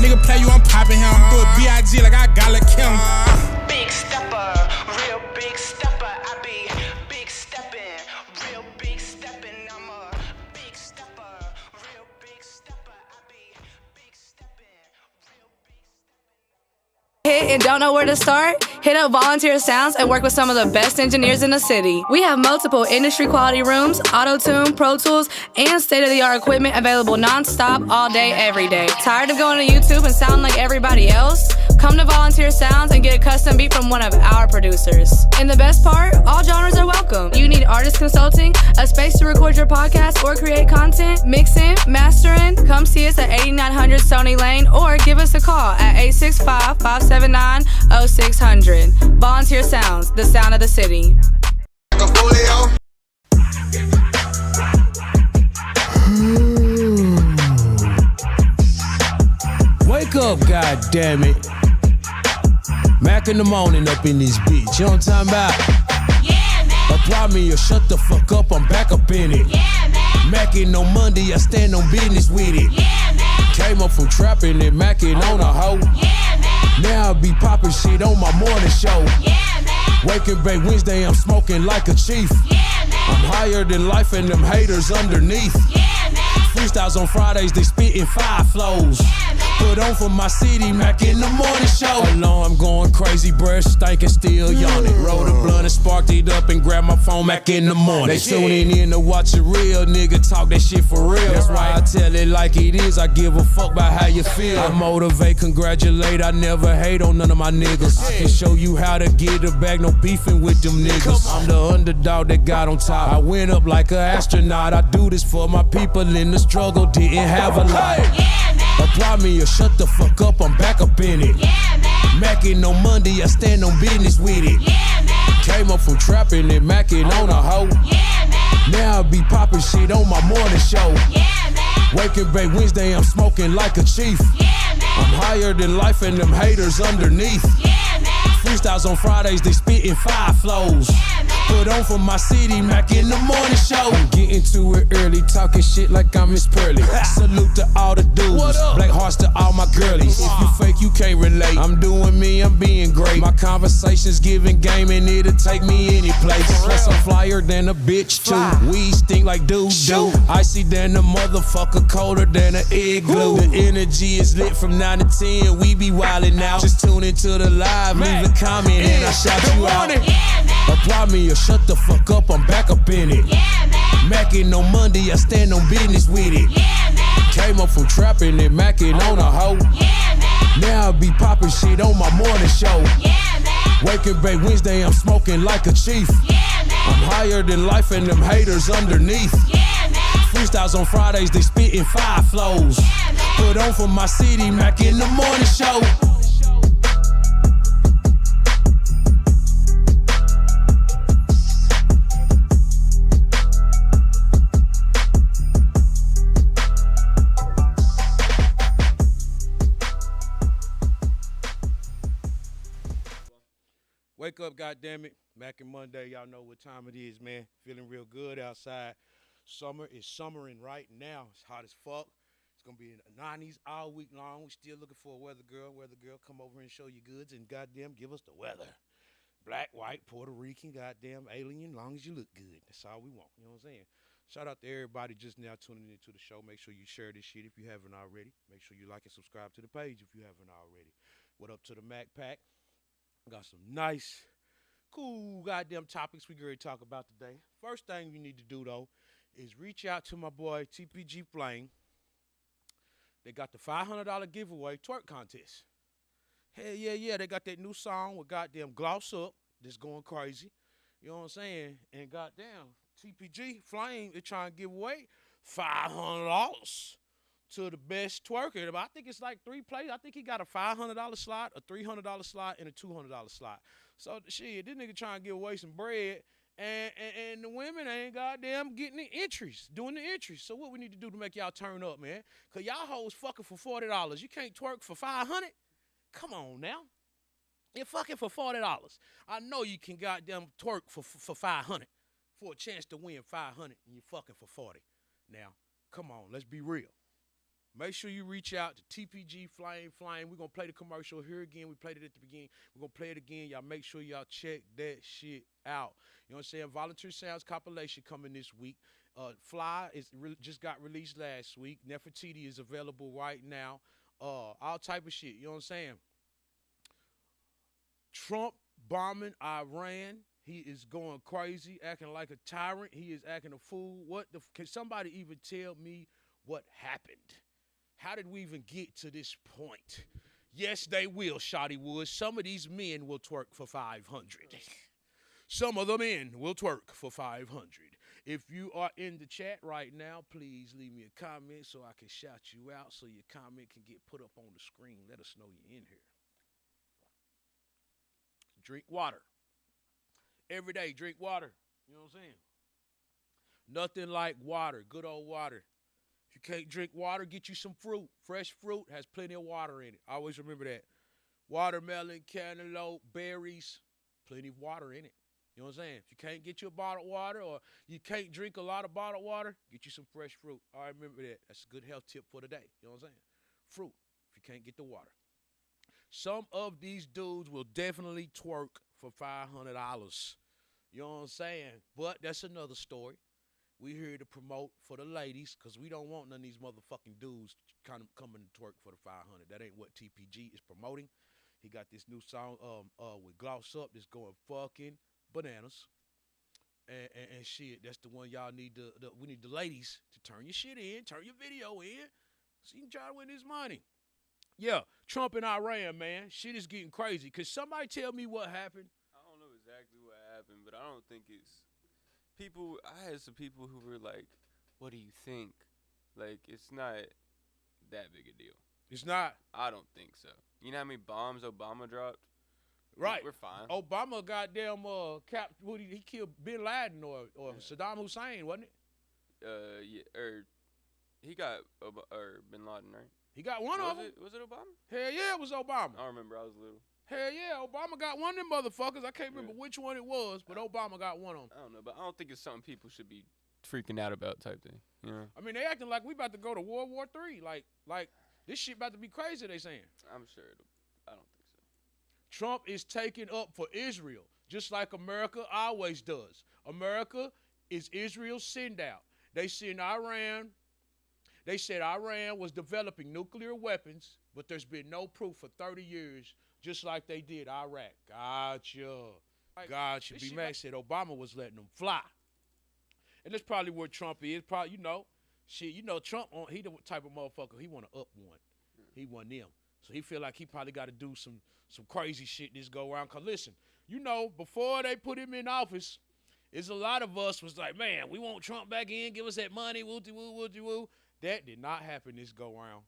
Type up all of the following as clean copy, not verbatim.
nigga play you, I'm popping him. Do a B.I.G. like I got Kim. Big stepper, real big stepper. I be big steppin', real big steppin'. I'm a big stepper, real big stepper. I be big steppin', real big steppin'. Hit and don't know where to start? Hit up Volunteer Sounds and work with some of the best engineers in the city. We have multiple industry quality rooms, auto-tune, Pro Tools, and state-of-the-art equipment available non-stop all day, every day. Tired of going to YouTube and sounding like everybody else? Come to Volunteer Sounds and get a custom beat from one of our producers. And the best part, all genres are welcome. You need artist consulting, a space to record your podcast or create content, mixing, mastering? Come see us at 8900 Stony Lane or give us a call at 865-579-0600. Volunteer Sounds, the sound of the city. Wake up, goddammit. Mackinthemorning up in this bitch. You know what I'm talking about? Yeah, man. Apply me or shut the fuck up, I'm back up in it. Yeah, man. Mackin' on Monday, I stand on business with it. Yeah, man. Came up from trapping and Mackin' on a hoe. Yeah, man. Now I be popping shit on my morning show. Yeah, man. Waking Bay Wednesday, I'm smoking like a chief. Yeah, man. I'm higher than life and them haters underneath. Yeah, man. Freestyles on Fridays, they spittin' 5 flows. Yeah, man. Put on for my city, Mackinthemorning show. Alarm going crazy, breath stinking, still yawning. Roll the blunt and sparked it up and grab my phone, Mackinthemorning. They tuning in to watch a real nigga talk that shit for real. That's why I tell it like it is, I give a fuck about how you feel. I motivate, congratulate, I never hate on none of my niggas. I can show you how to get a bag, no beefing with them niggas. I'm the underdog that got on top. I went up like an astronaut. I do this for my people in the struggle, didn't have a lot. Yeah, man. Apply me or shut the fuck up, I'm back up in it. Yeah, man. Mackin' on Monday, I stand on business with it. Yeah, man. Came up from trapping and Mackin' on a hoe. Yeah, man. Now I be popping shit on my morning show. Yeah, man. Waking Bay Wednesday, I'm smoking like a chief. Yeah, man. I'm higher than life and them haters underneath. Yeah, man. Freestyles on Fridays, they spittin' 5 flows. Yeah, man. Put on for my city, Mackinthemorning show. I'm getting to it early, talking shit like I'm Miss Pearly. Salute to all the dudes, black hearts to all my girlies. If you fake, you can't relate. I'm doing me, I'm being great. My conversations giving game and it'll take me any place. Plus I'm flyer than a bitch too. We stink like doo doo. Icy than a motherfucker, colder than an igloo. The energy is lit from 9 to 10. We be wildin' out. Just tune into the live, leave a comment and I shout you out. Yeah, man. Apply me or shut the fuck up, I'm back up in it. Yeah, man. Mackin' on Monday, I stand on business with it. Yeah, man. Came up from trapping and Mackin' on a hoe. Yeah, man. Now I be popping shit on my morning show. Yeah, man. Waking Bay Wednesday, I'm smoking like a chief. Yeah, man. I'm higher than life and them haters underneath. Yeah, man. Freestyles on Fridays, they spittin' 5 flows. Yeah, man. Put on for my city, Mackinthemorning show. Wake up, goddammit. Mackin Monday, y'all know what time it is, man. Feeling real good outside. Summer is summering right now. It's hot as fuck. It's gonna be in the 90s all week long. We still looking for a weather girl. Weather girl, come over and show you goods and goddamn give us the weather. Black, white, Puerto Rican, goddamn alien, long as you look good. That's all we want. You know what I'm saying? Shout out to everybody just now tuning into the show. Make sure you share this shit if you haven't already. Make sure you like and subscribe to the page if you haven't already. What up to the Mack Pack? Got some nice, cool goddamn topics we going to talk about today. First thing you need to do, though, is reach out to my boy TPG Flame. They got the $500 giveaway twerk contest. Hell yeah. They got that new song with goddamn Gloss Up that's going crazy. You know what I'm saying? And goddamn, TPG Flame is trying to give away $500 to the best twerker. I think it's like 3 plays. I think he got a $500 slot, a $300 slot, and a $200 slot. So, shit, this nigga trying to give away some bread, and the women ain't goddamn getting the entries, doing the entries. So what we need to do to make y'all turn up, man? Because y'all hoes fucking for $40. You can't twerk for $500? Come on now. You're fucking for $40. I know you can goddamn twerk for $500 for a chance to win $500, and you're fucking for $40. Now, come on, let's be real. Make sure you reach out to TPG Flame. We're going to play the commercial here again. We played it at the beginning. We're going to play it again. Y'all make sure y'all check that shit out. You know what I'm saying? Volunteer Sounds compilation coming this week. Fly just got released last week. Nefertiitii is available right now. All type of shit. You know what I'm saying? Trump bombing Iran. He is going crazy, acting like a tyrant. He is acting a fool. Can somebody even tell me what happened? How did we even get to this point? Yes, they will, Shotty Woods. Some of these men will twerk for 500. Some of the men will twerk for 500. If you are in the chat right now, please leave me a comment so I can shout you out so your comment can get put up on the screen. Let us know you're in here. Drink water. Every day, drink water. You know what I'm saying? Nothing like water, good old water. If you can't drink water, get you some fruit. Fresh fruit has plenty of water in it. Always remember that. Watermelon, cantaloupe, berries, plenty of water in it. You know what I'm saying? If you can't get you a bottled water or you can't drink a lot of bottled water, get you some fresh fruit. All right, remember that. That's a good health tip for the day. You know what I'm saying? Fruit, if you can't get the water. Some of these dudes will definitely twerk for $500. You know what I'm saying? But that's another story. We here to promote for the ladies because we don't want none of these motherfucking dudes kind of coming to twerk for the 500. That ain't what TPG is promoting. He got this new song with Gloss Up that's going fucking bananas. And shit, that's the one y'all need we need the ladies to turn your shit in, turn your video in, so you can try to win this money. Yeah, Trump and Iran, man. Shit is getting crazy. Could somebody tell me what happened? I don't know exactly what happened, but I don't think it's people. I had some people who were like, "What do you think?" Like, it's not that big a deal. It's not. I don't think so. You know how many bombs Obama dropped? Right. We're fine. Obama goddamn he killed Bin Laden or Saddam Hussein, wasn't it? Yeah, he got Bin Laden, right? He got one of them. Was it Obama? Hell yeah, it was Obama. I don't remember. I was little. Hell yeah, Obama got one of them motherfuckers. I can't remember which one it was, but Obama got one of them. I don't know, but I don't think it's something people should be freaking out about type thing. You know? I mean, they acting like we about to go to World War III. Like this shit about to be crazy, they saying. I'm sure I don't think so. Trump is taking up for Israel, just like America always does. America is Israel's send out. They send Iran. They said Iran was developing nuclear weapons, but there's been no proof for 30 years, just like they did Iraq. Gotcha. B. Mack said Obama was letting them fly. And that's probably where Trump is. Probably, Trump, he the type of motherfucker, he want to up one. He want them. So he feel like he probably got to do some crazy shit this go around. Because listen, before they put him in office, there's a lot of us was like, man, we want Trump back in, give us that money, woo-de-woo. That did not happen this go around.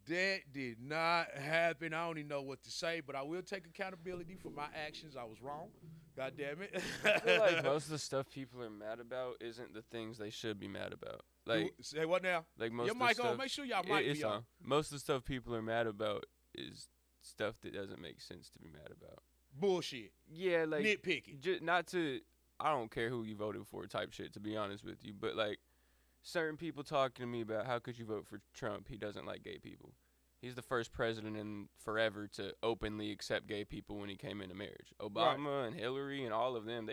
That did not happen. I don't even know what to say, but I will take accountability for my actions. I was wrong. God damn it. I feel like most of the stuff people are mad about isn't the things they should be mad about. Like, say what now? Like most your of the mic stuff, on. Make sure y'all mic be on. Most of the stuff people are mad about is stuff that doesn't make sense to be mad about. Bullshit. Yeah, like nitpicking. I don't care who you voted for type shit, to be honest with you, but like certain people talking to me about how could you vote for Trump? He doesn't like gay people. He's the first president in forever to openly accept gay people when he came into marriage. Obama and Hillary and all of them,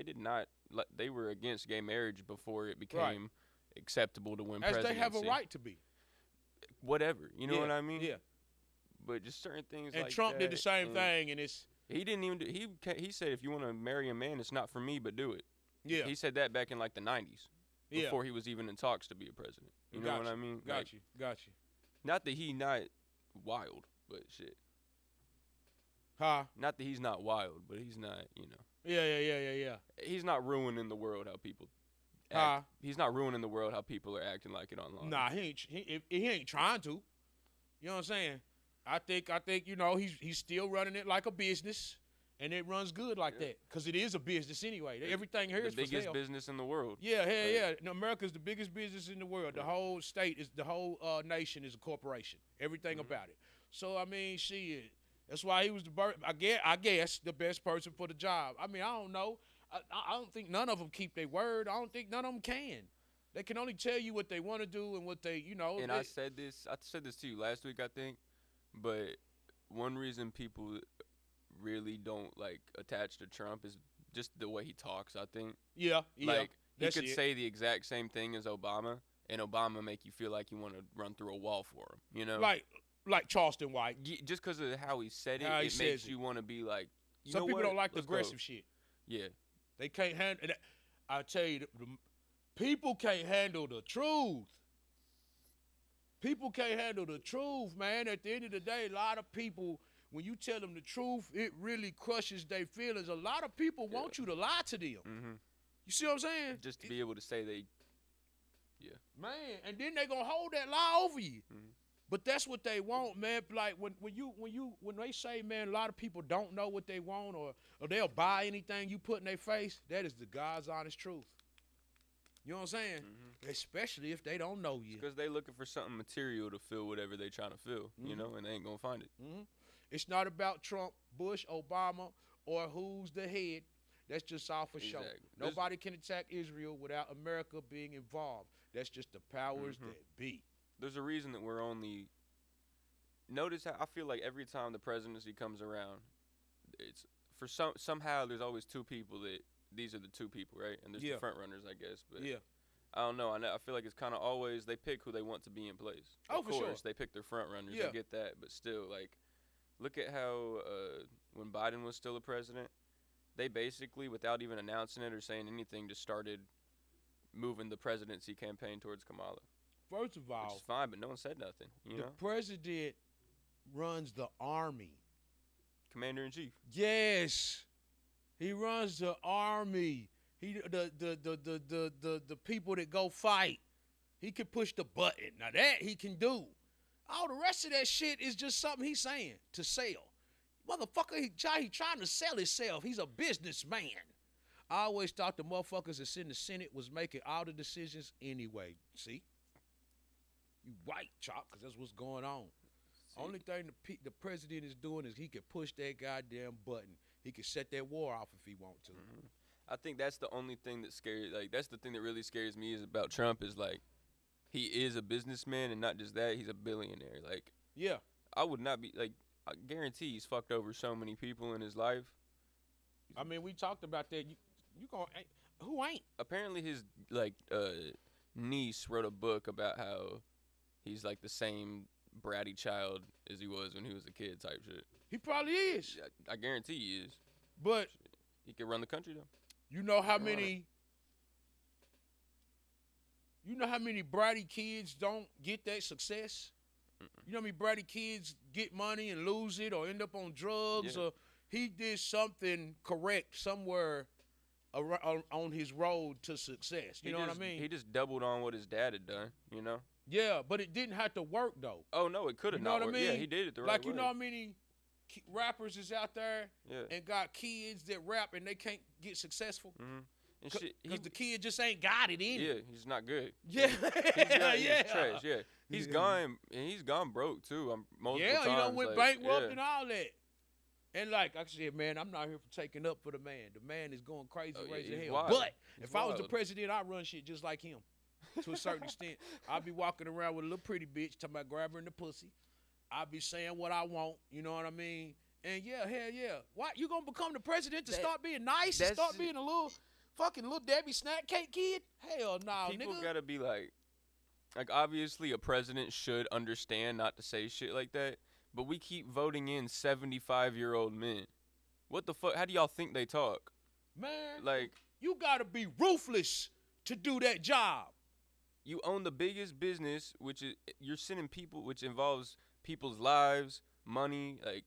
they were against gay marriage before it became acceptable to win presidency. As they have a right to be. Whatever, you know what I mean? Yeah. But just certain things and like Trump that, did the same thing, and it's... He didn't even he said, if you want to marry a man, it's not for me, but do it. Yeah. He said that back in like the 90s. Before he was even in talks to be a president. You know what I mean? Got you. Not that he not wild, but shit. Huh? Not that he's not wild, but he's not, Yeah. He's not ruining the world how people act. He's not ruining the world how people are acting like it online. Nah, he ain't trying to. You know what I'm saying? I think he's still running it like a business. And it runs good like that because it is a business anyway. Everything here is the biggest business in the world. Yeah. America's the biggest business in the world. The whole state the whole nation is a corporation. Everything about it. So I mean, shit. That's why he was I guess the best person for the job. I mean, I don't know. I don't think none of them keep their word. I don't think none of them can. They can only tell you what they want to do and what they, you know. And I said this to you last week, I think. But one reason people really don't like attach to Trump is just the way he talks. I think. Yeah. Like he That's could it. say the exact same thing as Obama, and Obama make you feel like you want to run through a wall for him. You know. Like Charleston White. Just because of how he said it, How he it makes says you want to be like. Some people don't like the Let's go. aggressive shit. Yeah. They can't handle it. I tell you, the people can't handle the truth. People can't handle the truth, man. At the end of the day, a lot of people, when you tell them the truth, it really crushes their feelings. A lot of people want you to lie to them. Mm-hmm. You see what I'm saying? Just to be able to say they. Yeah. Man, and then they gonna hold that lie over you. Mm-hmm. But that's what they want, man. Like when they say, man, a lot of people don't know what they want or they'll buy anything you put in their face. That is the God's honest truth. You know what I'm saying? Mm-hmm. Especially if they don't know you. Because they looking for something material to fill whatever they trying to fill, you know, and they ain't gonna find it. Mm-hmm. It's not about Trump, Bush, Obama, or who's the head. That's just all for show. Exactly. Nobody can attack Israel without America being involved. That's just the powers that be. There's a reason that we're only. Notice how I feel like every time the presidency comes around, it's for somehow there's always two people that these are the two people, right? And there's the front runners, I guess. But Yeah. I don't know. I feel like it's kind of always they pick who they want to be in place. Oh, of for course, sure. they pick their front runners. Yeah. I get that, but still, like, look at how when Biden was still the president, they basically, without even announcing it or saying anything, just started moving the presidency campaign towards Kamala. First of all, Which is fine, but no one said nothing. You the know, president runs the army. Commander in Chief. Yes, he runs the army. He the people that go fight. He can push the button. Now that he can do. All the rest of that shit is just something he's saying to sell. Motherfucker, he trying to sell himself. He's a businessman. I always thought the motherfuckers that's in the Senate was making all the decisions anyway. See? You white, Chop, because that's what's going on. Only thing the president is doing is he can push that goddamn button. He can set that war off if he want to. Mm-hmm. I think that's the only thing that scares. Like that's the thing that really scares me is about Trump is like he is a businessman and not just that he's a billionaire. Like yeah, I would not be like I guarantee he's fucked over so many people in his life. I mean, we talked about that. You gonna who ain't? Apparently his like niece wrote a book about how he's like the same bratty child as he was when he was a kid type shit. He probably is. I guarantee he is. But he could run the country though. You know how many bratty kids don't get that success? You know how many bratty kids get money and lose it or end up on drugs or he did something correct somewhere on his road to success. You know what I mean? He just doubled on what his dad had done, you know? Yeah, but it didn't have to work though. Oh no, it could have not worked. Yeah, he did it the right way. Like you know how many rappers is out there and got kids that rap and they can't get successusful? Mm-hmm. Because the kid just ain't got it in him. Yeah, he's not good. Yeah, he's trash. Yeah, he's gone broke too. Multiple times. Yeah, went bankrupt and yeah. all that. And like I said, man, I'm not here for taking up for the man. The man is going crazy, raising hell. Wild. But He's if I was the wild. president, I'd run shit just like him. To a certain extent, I'd be walking around with a little pretty bitch, talking about grab her in the pussy. I'd be saying what I want, you know what I mean? And yeah, hell yeah. Why you gonna become the president to start being nice and start being a little fucking little Debbie snack cake kid? Hell no, nigga. People gotta be like obviously a president should understand not to say shit like that, but we keep voting in 75-year-old men. What the fuck? How do y'all think they talk? Man, like you gotta be ruthless to do that job. You own the biggest business, which is you're sending people, which involves people's lives, money. Like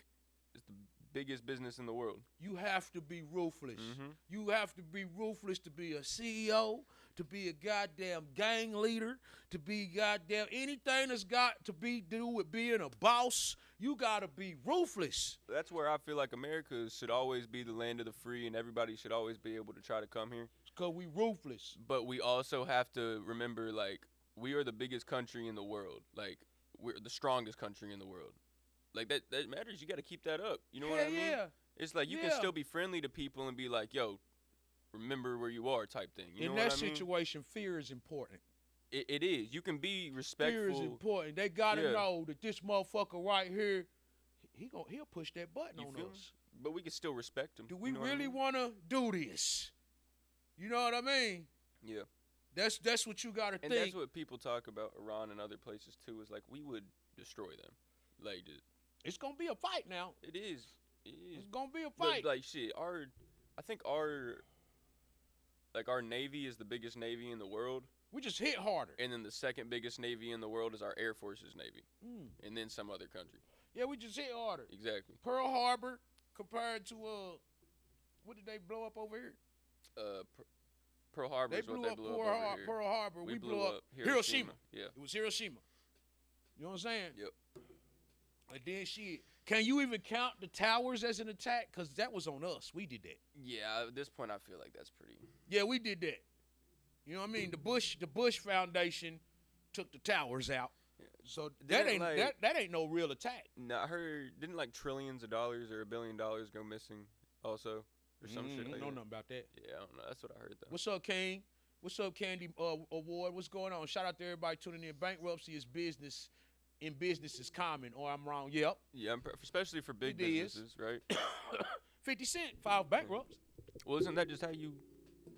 it's the biggest business in the world. You have to be ruthless. Mm-hmm. You have to be ruthless to be a CEO, to be a goddamn gang leader, to be goddamn anything that's got to do with being a boss. You gotta be ruthless. That's where I feel like America should always be the land of the free, and everybody should always be able to try to come here. Because we ruthless. But we also have to remember, like, we are the biggest country in the world. Like, we're the strongest country in the world. Like, that matters. You got to keep that up. You know what I mean? Yeah. It's like you can still be friendly to people and be like, yo, remember where you are type thing. You know what I mean? In that situation, fear is important. It is. You can be respectful. Fear is important. They gotta Yeah. know that this motherfucker right here, he'll push that button You on feel me? us. But we can still respect him. Do we you know what I really mean? want to do this? You know what I mean? Yeah. That's what you gotta And think. that's what people talk about Iran and other places too. Is like we would destroy them. Like It's gonna be a fight now. it is. It is. It's gonna be a But, fight. like shit, I think our Navy is the biggest Navy in the world, We just hit harder. and then the second biggest Navy in the world is our Air Force's Navy, Mm. and then some other country. Yeah, we just hit harder. Exactly. Pearl Harbor compared to what did they blow up over here? Pearl Harbor They is what blew they up blew up over here. Pearl Harbor. We We blew blew up Hiroshima. Yeah. It was Hiroshima. You know what I'm saying? Yep. And then shit. Can you even count the towers as an attack? Because that was on us. We did that. Yeah. At this point, I feel like that's pretty. Yeah, we did that. You know what I mean? The Bush Foundation took the towers out. So that Didn't, ain't that ain't no real attack. No, I heard didn't like trillions of dollars or $1 billion go missing also or some shit like know that. nothing about that. Yeah, I don't know. That's what I heard though. What's up, King? What's up, Candy Award? What's going on? Shout out to everybody tuning in. Bankruptcy is business. In business is common, or I'm wrong. Yep. Yeah, especially for big It is. businesses, right? 50 Cent filed bankruptcy. Well, isn't that just how you,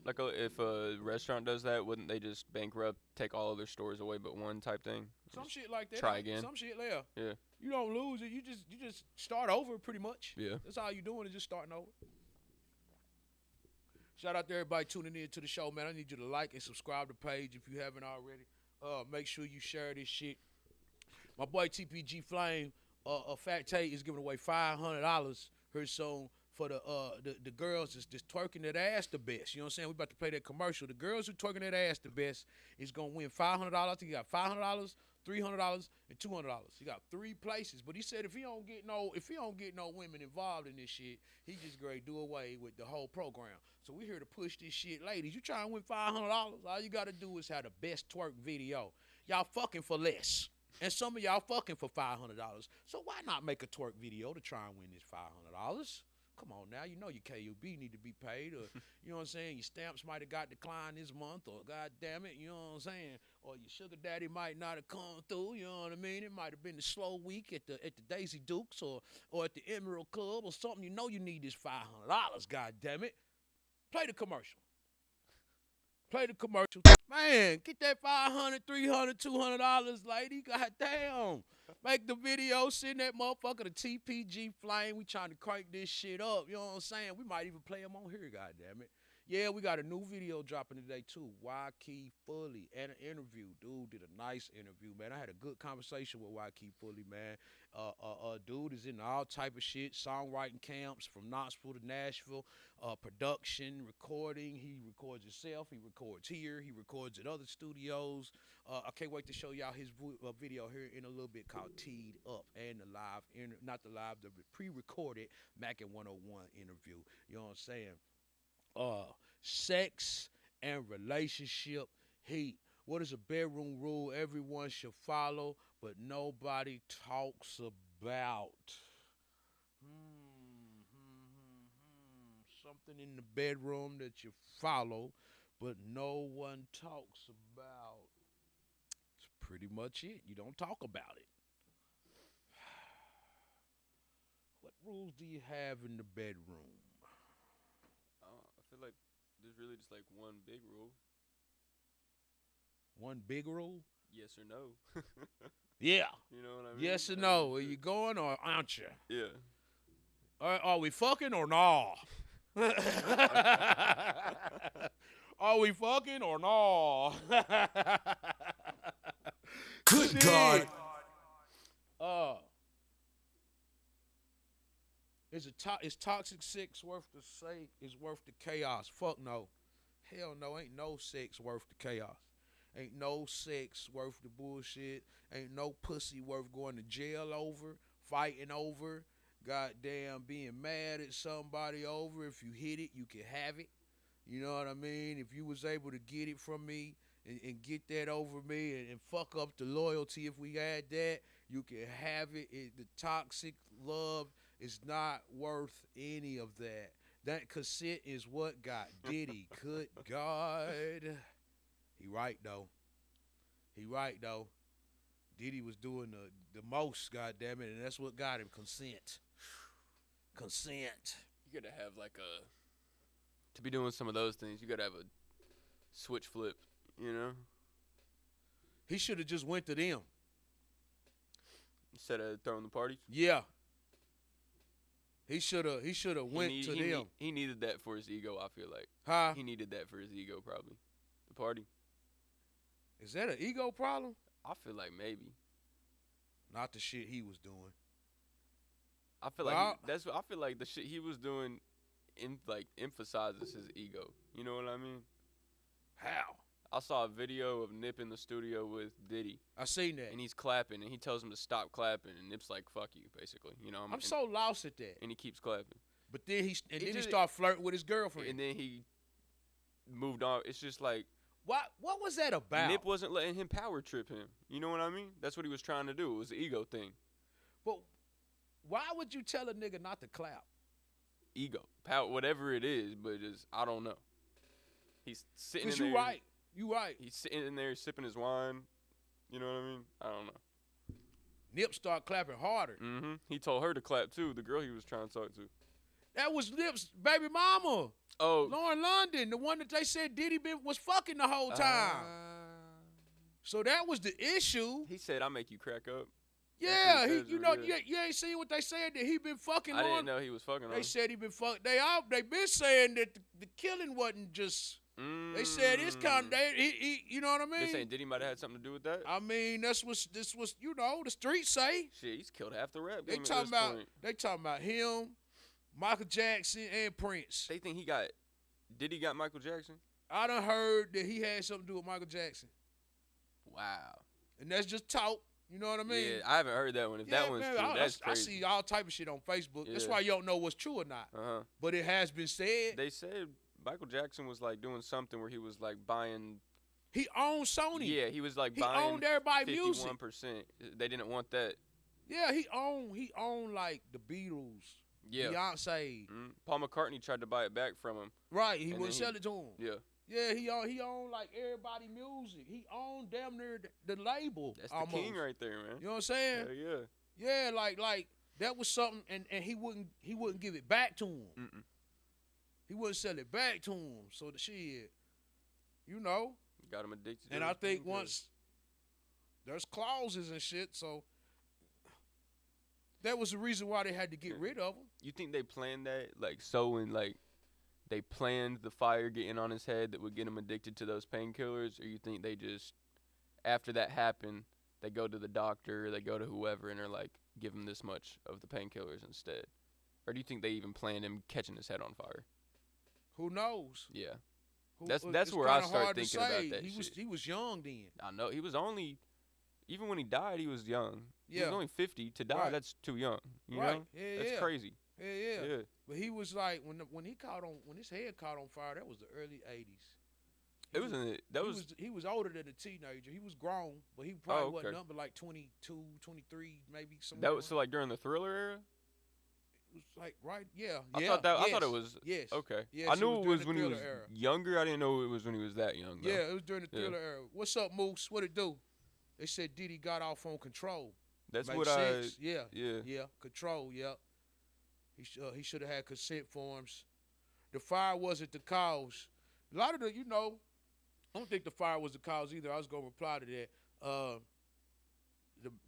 like, if a restaurant does that, wouldn't they just bankrupt, take all of their stores away but one type thing? Some Just shit like that. Try again. Some shit there. Yeah. You don't lose it. You just start over pretty much. Yeah. That's all you doing is just starting over. Shout out to everybody tuning in to the show, man. I need you to like and subscribe to the page if you haven't already. Make sure you share this shit. My boy TPG Flame, Fat Tate is giving away $500 her song for the girls that's twerking that ass the best. You know what I'm saying? We about to play that commercial. The girls who twerking that ass the best is gonna win $500. I think you got $500, $300, and $200. He got 3 places. But he said if he don't get no women involved in this shit, he just gonna do away with the whole program. So we here to push this shit, ladies. You trying to win $500? All you gotta do is have the best twerk video. Y'all fucking for less. And some of y'all fucking for $500. So why not make a twerk video to try and win this $500? Come on now, you know your KUB need to be paid, or you know what I'm saying, your stamps might have got declined this month, or god damn it, you know what I'm saying, or your sugar daddy might not have come through, you know what I mean? It might have been the slow week at the Daisy Dukes or at the Emerald Club or something. You know you need this $500, god damn it. Play the commercial. Play the commercial. Man, get that $500, $300, $200, lady. God damn. Make the video, send that motherfucker to TPG Flame. We trying to crank this shit up. You know what I'm saying? We might even play them on here, god damn it. Yeah, we got a new video dropping today, too. Key Fully and an interview. Dude did a nice interview, man. I had a good conversation with Key Fully, man. Dude is in all type of shit, songwriting camps from Knoxville to Nashville, production, recording. He records himself. He records here. He records at other studios. I can't wait to show y'all his video here in a little bit called Teed Up, and the pre-recorded Mackin 101 interview. You know what I'm saying? Sex and relationship heat. What is a bedroom rule everyone should follow, but nobody talks about? Something in the bedroom that you follow, but no one talks about. It's pretty much it. You don't talk about it. What rules do you have in the bedroom? I feel like there's really just like one big rule. One big rule? Yes or no. Yeah. You know what I mean? Yes or no? Are you going or aren't you? Yeah. Are we fucking or nah? Are we fucking or nah? Good God. Is toxic sex worth the chaos? Fuck no. Hell no, ain't no sex worth the chaos. Ain't no sex worth the bullshit. Ain't no pussy worth going to jail over, fighting over, goddamn being mad at somebody over. If you hit it, you can have it. You know what I mean? If you was able to get it from me and get that over me and fuck up the loyalty, if we had that, you can have it. The toxic love is not worth any of that. That cassette is what got Diddy. Good God. He right, though. He right though. Diddy was doing the most, goddamn it, and that's what got him consent. Consent. You gotta have like to be doing some of those things. You gotta have a switch flip, you know, He should have just went to them. instead of throwing the parties. Yeah. He should have went to them. He needed that for his ego. I feel like Huh? he needed that for his ego, probably. The party. Is that an ego problem? I feel like maybe. Not the shit he was doing. I feel like Well, I feel like the shit he was doing, emphasizes his ego. You know what I mean? How? I saw a video of Nip in the studio with Diddy, I seen that. and he's clapping, and he tells him to stop clapping, and Nip's like, "Fuck you," basically. You know? I'm so lost at that. And he keeps clapping, But then he just- started flirting with his girlfriend. and then he moved on. It's just like What was that about? Nip wasn't letting him power trip him. You know what I mean? That's what he was trying to do. It was an ego thing. But why would you tell a nigga not to clap? Ego, power, whatever it is, but just I don't know. He's sitting in Because there. you right. He's sitting in there sipping his wine. You know what I mean? I don't know. Nip started clapping harder. Mm-hmm. He told her to clap too. The girl he was trying to talk to. That was Nip's baby mama, Oh, Lauren London, the one that they said Diddy was fucking the whole time. So that was the issue. He said, "I make you crack up." Yeah, what he says, you ain't seen what they said that he been fucking I Lauren. didn't know he was fucking They her. said he been fuck. They been saying that the killing wasn't just. They said it's kind of he you know what I mean? They saying Diddy might have had something to do with that. I mean this was the streets say. Shit, he's killed half the rap They game at talking this about point. him, Michael Jackson, and Prince. They think Diddy got Michael Jackson? I done heard that he had something to do with Michael Jackson, Wow. and that's just talk. You know what I mean? Yeah, I haven't heard that one. If that one's man, true, that's I crazy. see all type of shit on Facebook. That's Yeah. why you don't know what's true or not. Uh-huh. But it has been said. They said Michael Jackson was like doing something where he was like buying. He owned Sony. Yeah, he was like He buying owned everybody's music. 51%. They didn't want that. Yeah, he owned like the Beatles, Yeah. Beyonce. Paul McCartney tried to buy it back from him. Right, he And wouldn't then sell it to him. Yeah. Yeah, he owned like everybody music. He owned damn near the label. That's almost. the king right there, man. You know what I'm saying? Hell yeah. Yeah, like that was something, and he wouldn't give it back to him. Mm-mm. He wouldn't sell it back to him. So the shit, you know. Got him addicted. And to I it. think Okay. once there's clauses and shit, so that was the reason why they had to get rid of him. You think they planned that? Like, so when, like, they planned the fire getting on his head that would get him addicted to those painkillers? Or you think they just, after that happened, they go to the doctor, they go to whoever, and are like, give him this much of the painkillers instead? Or do you think they even planned him catching his head on fire? Who knows? Yeah. Who- That's it's where I kinda start hard to thinking about say. that He shit. was young then. I know. He was only, even when he died, he was young. He Yeah. was only 50. To die, Right. that's too young. You Right. know? Yeah, That's yeah. crazy. Yeah. Yeah. But he was like when his head caught on fire. That was the early '80s. It was in it. That was He was older than a teenager. He was grown, but he probably wasn't okay. nothing but like 22, 23, maybe somewhere. that was so like during the Thriller era. It was like right, yeah. I yeah, thought that. yes, I thought it was yes. okay. Yes, I it knew was it during was the when he was Thriller era. younger. I didn't know it was when he was that young. Though. Yeah, it was during the Yeah. Thriller era. What's up, Moose? What it do? They said Diddy got off on Control. That's Makes what sense. Yeah. Yeah. Control. Yeah. He should have had consent forms. The fire wasn't the cause. A lot of I don't think the fire was the cause either. I was gonna reply to that.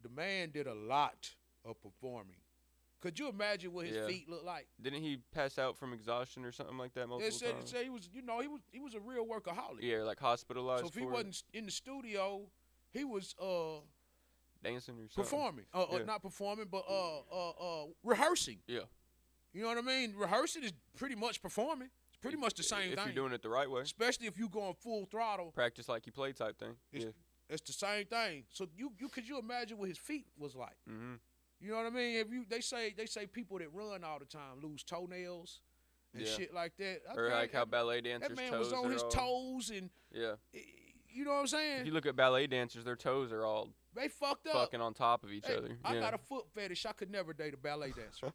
The man did a lot of performing. Could you imagine what his Yeah. feet look like? Didn't he pass out from exhaustion or something like that They multiple said, times? he was he was a real workaholic. Yeah, like hospitalized. So if he for it, wasn't in the studio, he was dancing or something. performing. Yeah. Not performing, but rehearsing. Yeah. You know what I mean? Rehearsing is pretty much performing. It's pretty much the same if thing. you're doing it the right way, Especially if you going full throttle. practice like you play type thing. It's, Yeah. it's the same thing. So could you imagine what his feet was like? Mm-hmm. You know what I mean? If they say people that run all the time lose toenails and Yeah. shit like that. Or like how ballet that dancers' man toes was on are his all, toes and Yeah. you know what I'm If saying? you look at ballet dancers, their toes are all They fucked up. fucking on top of each Hey, other. I yeah. got a foot fetish. I could never date a ballet dancer.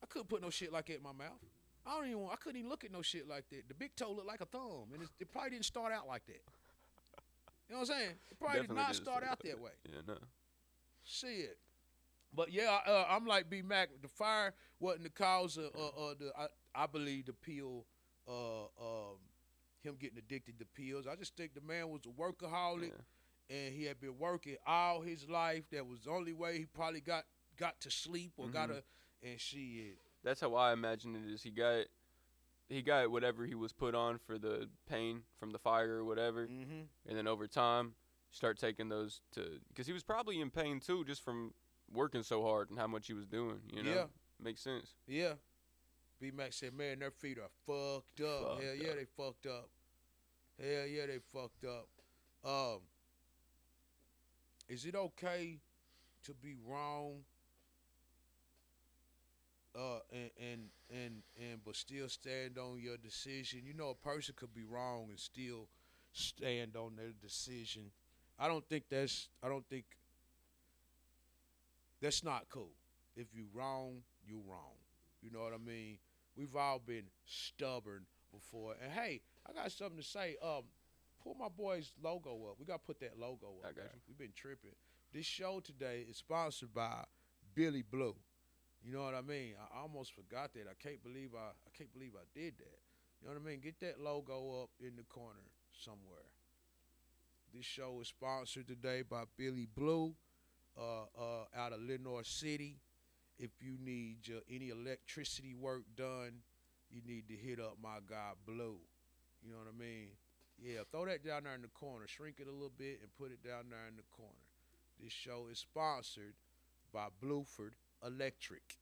I couldn't put no shit like that in my mouth. I couldn't even look at no shit like that. The big toe looked like a thumb, and it probably didn't start out like that. You know what I'm saying? It probably did Definitely not didn't start start out like that way. Yeah, no. Shit. But yeah, I'm like B Mac. The fire wasn't the cause of I believe the pill, him getting addicted to pills. I just think the man was a workaholic, and he had been working all his life. That was the only way he probably got to sleep or got a and shit. That's how I imagine it is. He got whatever he was put on for the pain from the fire or whatever, and then over time start taking those because he was probably in pain too, just from working so hard and how much he was doing. You know, Yeah. Makes sense. Yeah. B Mac said, man, their feet are fucked up. Hell yeah, they fucked up. Hell yeah, they fucked up. Is it okay to be wrong and but still stand on your decision? You know, a person could be wrong and still stand on their decision. I don't think that's not cool. If you wrong, you wrong. You know what I mean? We've all been stubborn before. And hey, I got something to say. Pull my boy's logo up. We gotta put that logo up. I got you. We've been tripping. This show today is sponsored by Billy Blue. You know what I mean? I almost forgot that. I can't believe I did that. You know what I mean? Get that logo up in the corner somewhere. This show is sponsored today by Billy Blue, out of Lenore City. If you need any electricity work done, you need to hit up my guy Blue. You know what I mean? Yeah, throw that down there in the corner. Shrink it a little bit and put it down there in the corner. This show is sponsored by Blueford Electric.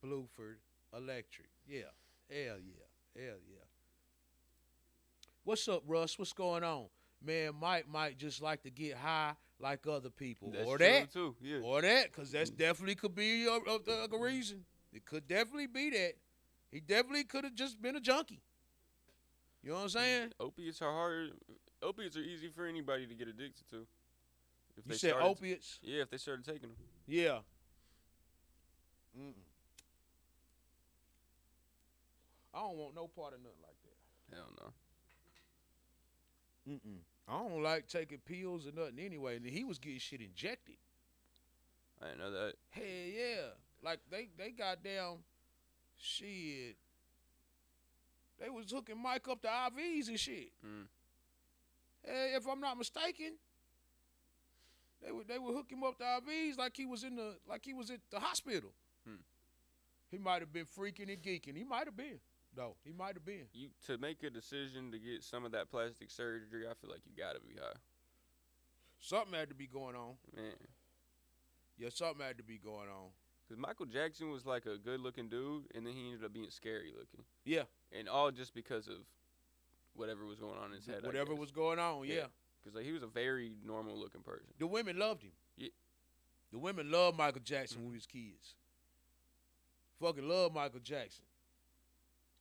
Blueford Electric. Yeah. Hell yeah. Hell yeah. What's up, Russ? What's going on? Man, Mike might just like to get high like other people. That's or true that. too. Yeah. Or that, because that's definitely could be a reason. It could definitely be that. He definitely could have just been a junkie. You know what I'm saying? Opiates are hard. Opiates are easy for anybody to get addicted to. If You said opiates? Yeah, if they started taking them. Yeah. I don't want no part of nothing like that. Hell no. I don't like taking pills or nothing anyway. And he was getting shit injected. I didn't know that. Hell yeah. Like they got down shit. They was hooking Mike up to IVs and shit. Hey, if I'm not mistaken, they would hook him up to IVs like he was at the hospital. He might have been freaking and geeking. He might have been. No, he might have been. You to make a decision to get some of that plastic surgery, I feel like you gotta be high. Something had to be going on. Man. Yeah, something had to be going on. Because Michael Jackson was like a good-looking dude, and then he ended up being scary-looking. Yeah. And all just because of whatever was going on in his head. Whatever was going on, yeah. Because like, he was a very normal-looking person. The women loved him. Yeah. The women loved Michael Jackson when we was kids. Fucking loved Michael Jackson.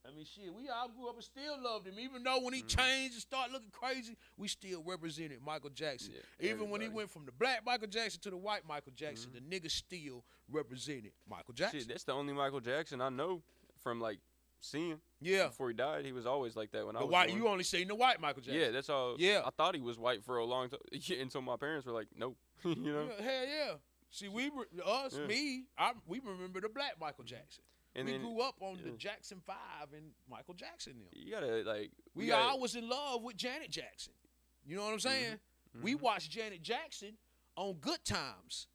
I mean, shit, we all grew up and still loved him. Even though when he changed and started looking crazy, we still represented Michael Jackson. Yeah, Even when he went from the black Michael Jackson to the white Michael Jackson, the nigga still represented Michael Jackson. Shit, that's the only Michael Jackson I know from, like, seeing. Yeah. Before he died, he was always like that when I was white, born. you only seen the white Michael Jackson. Yeah, that's all. Yeah. I thought he was white for a long time until my parents were like, nope. You know? Yeah, hell yeah. See, we remember the black Michael Jackson. And we then, grew up on the Jackson 5 and Michael Jackson. You gotta, like... We all was in love with Janet Jackson. You know what I'm saying? We watched Janet Jackson on Good Times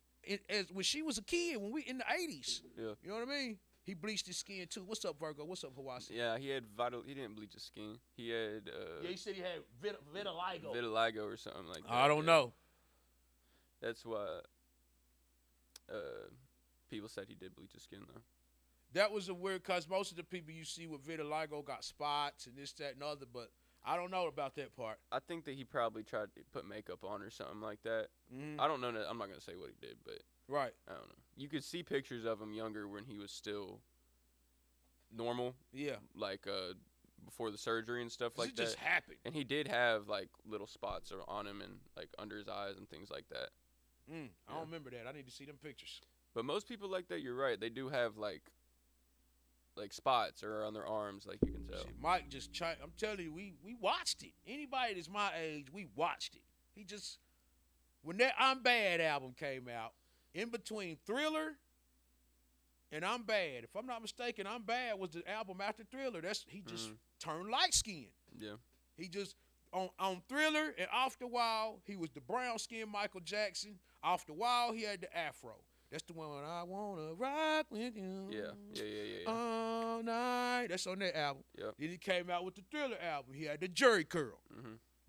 when she was a kid, when we in the 80s. Yeah. You know what I mean? He bleached his skin, too. What's up, Virgo? What's up, Hawasi? Yeah, he didn't bleach his skin. He had... yeah, he said he had vitiligo. Vitiligo or something like that. I don't know. That's why people said he did bleach his skin, though. That was a weird, because most of the people you see with vitiligo got spots and this, that, and other, but I don't know about that part. I think that he probably tried to put makeup on or something like that. I don't know. I'm not going to say what he did, but right. I don't know. You could see pictures of him younger when he was still normal. Yeah. Like before the surgery and stuff like that. It just happened. And he did have like little spots on him and like under his eyes and things like that. I don't remember that. I need to see them pictures. But most people like that, you're right. They do have like like spots or on their arms, like you can tell. Shit, Mike just I'm telling you, we watched it. Anybody that's my age, we watched it. He just when that I'm Bad album came out, in between Thriller and I'm Bad. If I'm not mistaken, I'm Bad was the album after Thriller. He just turned light skinned. Yeah. He just on Thriller and Off the Wall, he was the brown skinned Michael Jackson. Off the Wall, he had the afro. That's the one I wanna rock with you. Yeah. All night. That's on that album. Yep. Then he came out with the Thriller album. He had the Jerry Curl.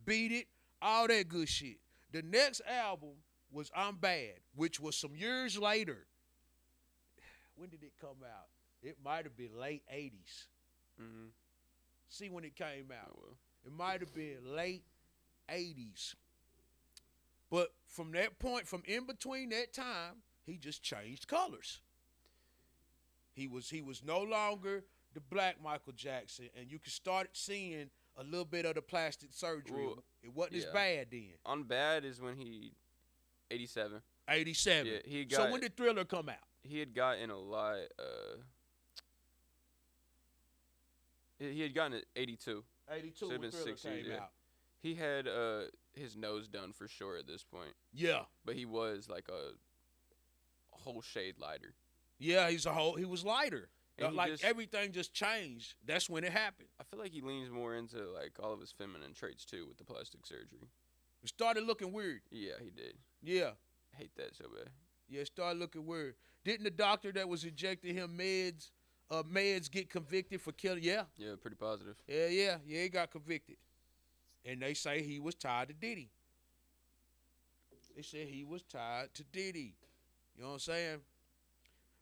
Beat It, all that good shit. The next album was I'm Bad, which was some years later. When did it come out? It might have been late 80s. See when it came out. It might have been late 80s. But from that point, from in between that time, he just changed colors. He was no longer the black Michael Jackson, and you could start seeing a little bit of the plastic surgery. Well, it wasn't as bad then. On Bad is when he 87. 87. Yeah, so when did Thriller come out? He had gotten a lot. He had gotten it 82. 82 when when Thriller 6 years, came out. He had his nose done for sure at this point. Yeah. But he was like a whole shade lighter. Yeah, he was lighter. And Like everything just changed. That's when it happened. I feel like he leans more into like all of his feminine traits too with the plastic surgery. It started looking weird. Yeah, he did. Yeah. I hate that so bad. Yeah, it started looking weird. Didn't the doctor that was injecting him meds get convicted for killing? Yeah. Yeah, pretty positive. Yeah, he got convicted. And they say he was tied to Diddy. They said he was tied to Diddy. You know what I'm saying?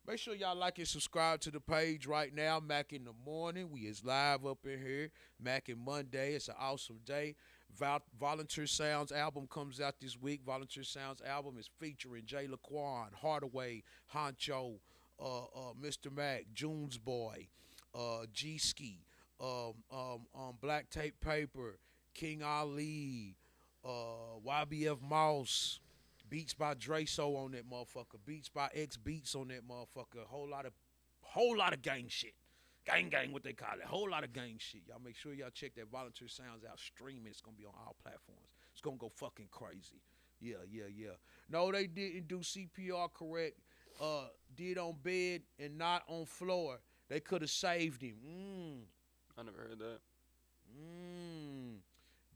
Make sure y'all like and subscribe to the page right now. Mack in the Morning. We is live up in here. Mackin Monday. It's an awesome day. Volunteer Sounds album comes out this week. Volunteer Sounds album is featuring Jay Laquan, Hardaway, Honcho, Mr. Mack, Junes Boy, G-Ski, Black Tape Paper, King Ali, YBF Moss, Beats by Dreso on that motherfucker, Beats by X Beats on that motherfucker, whole lot of gang shit. Gang, what they call it. Whole lot of gang shit. Y'all make sure y'all check that Volunteer Sounds out streaming. It's going to be on all platforms. It's going to go fucking crazy. Yeah. No, they didn't do CPR correct. Did on bed and not on floor. They could have saved him. I never heard that.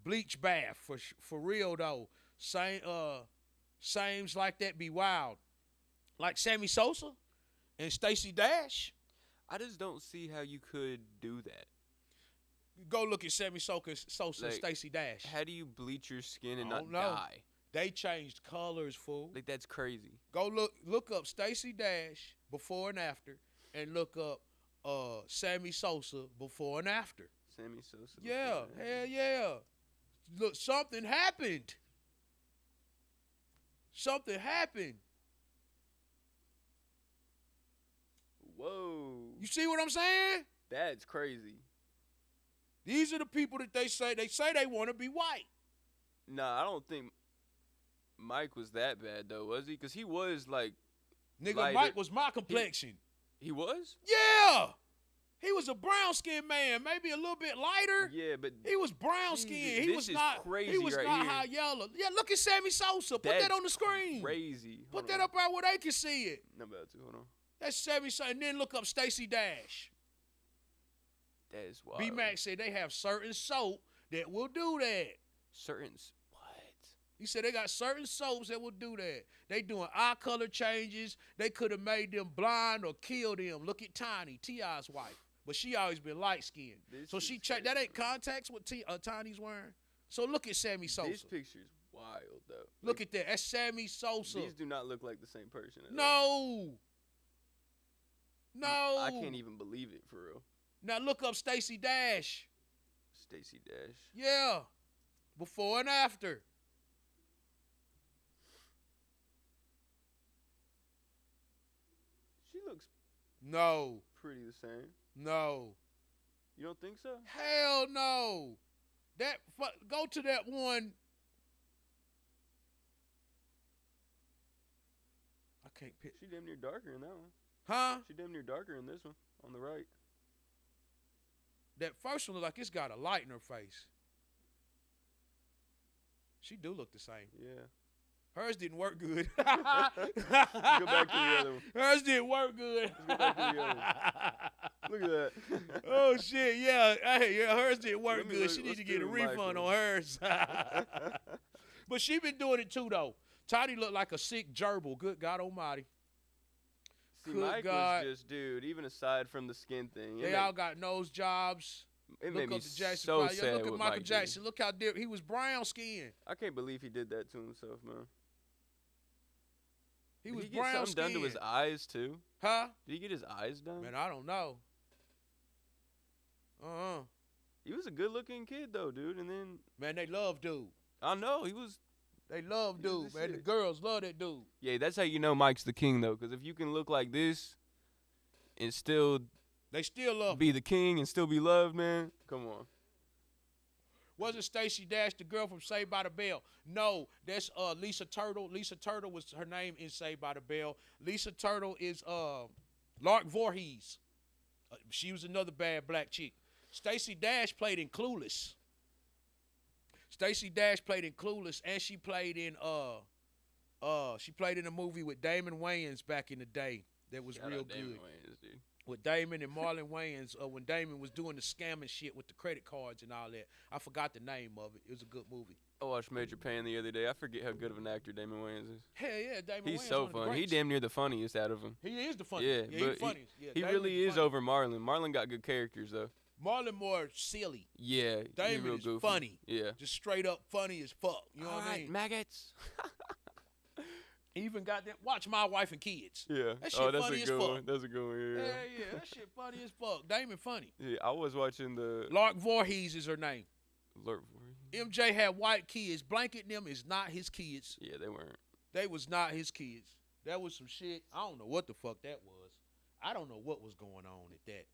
Bleach bath, for real, though. Sames like that be wild. Like Sammy Sosa and Stacey Dash. I just don't see how you could do that. Go look at Sammy Sosa and Stacey Dash. How do you bleach your skin and not don't know. die? They changed colors, fool. Like, that's crazy. Go look up Stacey Dash before and after, and look up Sammy Sosa before and after. Sammy Sosa. Yeah, hell yeah. Look, something happened. Something happened. Whoa. You see what I'm saying? That's crazy. These are the people that they say they want to be white. Nah, I don't think Mike was that bad, though, was he? Because he was, like, Nigga, lighter. Mike was my complexion. He was? Yeah. He was a brown-skinned man, maybe a little bit lighter. Yeah, but he was brown-skinned. He this was is not crazy. He was right not here. high yellow. Yeah, look at Sammy Sosa. Put that on the screen. Crazy. Put that up right where they can see it. I'm about to. Hold on. That's Sammy Sosa. And then look up Stacey Dash. That is wild. B-Mac said they have certain soap that will do that. What? He said they got certain soaps that will do that. They doing eye color changes. They could have made them blind or killed them. Look at Tiny, T.I.'s wife. But she always been light-skinned. So she checked. That ain't contacts what Tiny's wearing. So look at Sammy Sosa. This picture's wild, though. Look at that. That's Sammy Sosa. These do not look like the same person at No. all. I can't even believe it, for real. Now look up Stacey Dash. Stacey Dash. Yeah. Before and after. She looks No. pretty the same. No. You don't think so? Hell no. Go to that one. I can't pick. She damn near darker in that one. Huh? She damn near darker in this one on the right. That first one look like it's got a light in her face. She do look the same. Yeah. Hers didn't work good. Go back to the other one. Hers didn't work good. Let's go back to the other one. Look at that. Oh shit, yeah. Hey, yeah, hers didn't work Let me good. look- She need let's to do get a the mic refund one. on hers. But she been doing it too though. Toddy looked like a sick gerbil. Good God Almighty. See, Good Mike God. was just, dude, even aside from the skin thing, They all got nose jobs. it Look made me up to Jackson. so Five. sad Yeah, look at what Michael Mike Jackson. Look how different. He was brown skinned. Did. I can't believe he did that to himself, man. He Did was he get brown something skinned. done to his eyes too? Huh? Did he get his eyes done? Man, I don't know. He was a good-looking kid though, dude. And then Man, they love dude. I know he was. They love He was dude, the man. The shit. girls love that dude. Yeah, that's how you know Mike's the king though. Because if you can look like this and still They still love him. be the king and still be loved, man, come on. Wasn't Stacey Dash the girl from Saved by the Bell? No, that's Lisa Turtle. Lisa Turtle was her name in Saved by the Bell. Lisa Turtle is Lark Voorhees. She was another bad black chick. Stacey Dash played in Clueless. Stacey Dash played in Clueless, and she played in a movie with Damon Wayans back in the day that was Shout real out Damon good. Wayans, dude. With Damon and Marlon Wayans, when Damon was doing the scamming shit with the credit cards and all that. I forgot the name of it. It was a good movie. I watched Major Payne the other day. I forget how good of an actor Damon Wayans is. Hell yeah, Damon He's Wayans so one of the funny. He greats. damn near the funniest out of them. He is the Yeah, funniest. Yeah, but he's funniest. Yeah, He Damon's really is funny. over Marlon. Marlon got good characters though. Marlon more silly. Yeah, he Damon real is goofy. funny. Yeah. Just straight up funny as fuck. You know what I mean? maggots. He even got that. Watch My Wife and Kids. Yeah. That shit Oh, that's funny a as good fuck. one. That's a good one. Yeah. Yeah, yeah, that shit funny as fuck. Damon funny. Yeah, I was watching the Lark Voorhees is her name. Lord. MJ had white kids. Blanket and them is not his kids. Yeah, they weren't. They was not his kids. That was some shit. I don't know what the fuck that was. I don't know what was going on at that.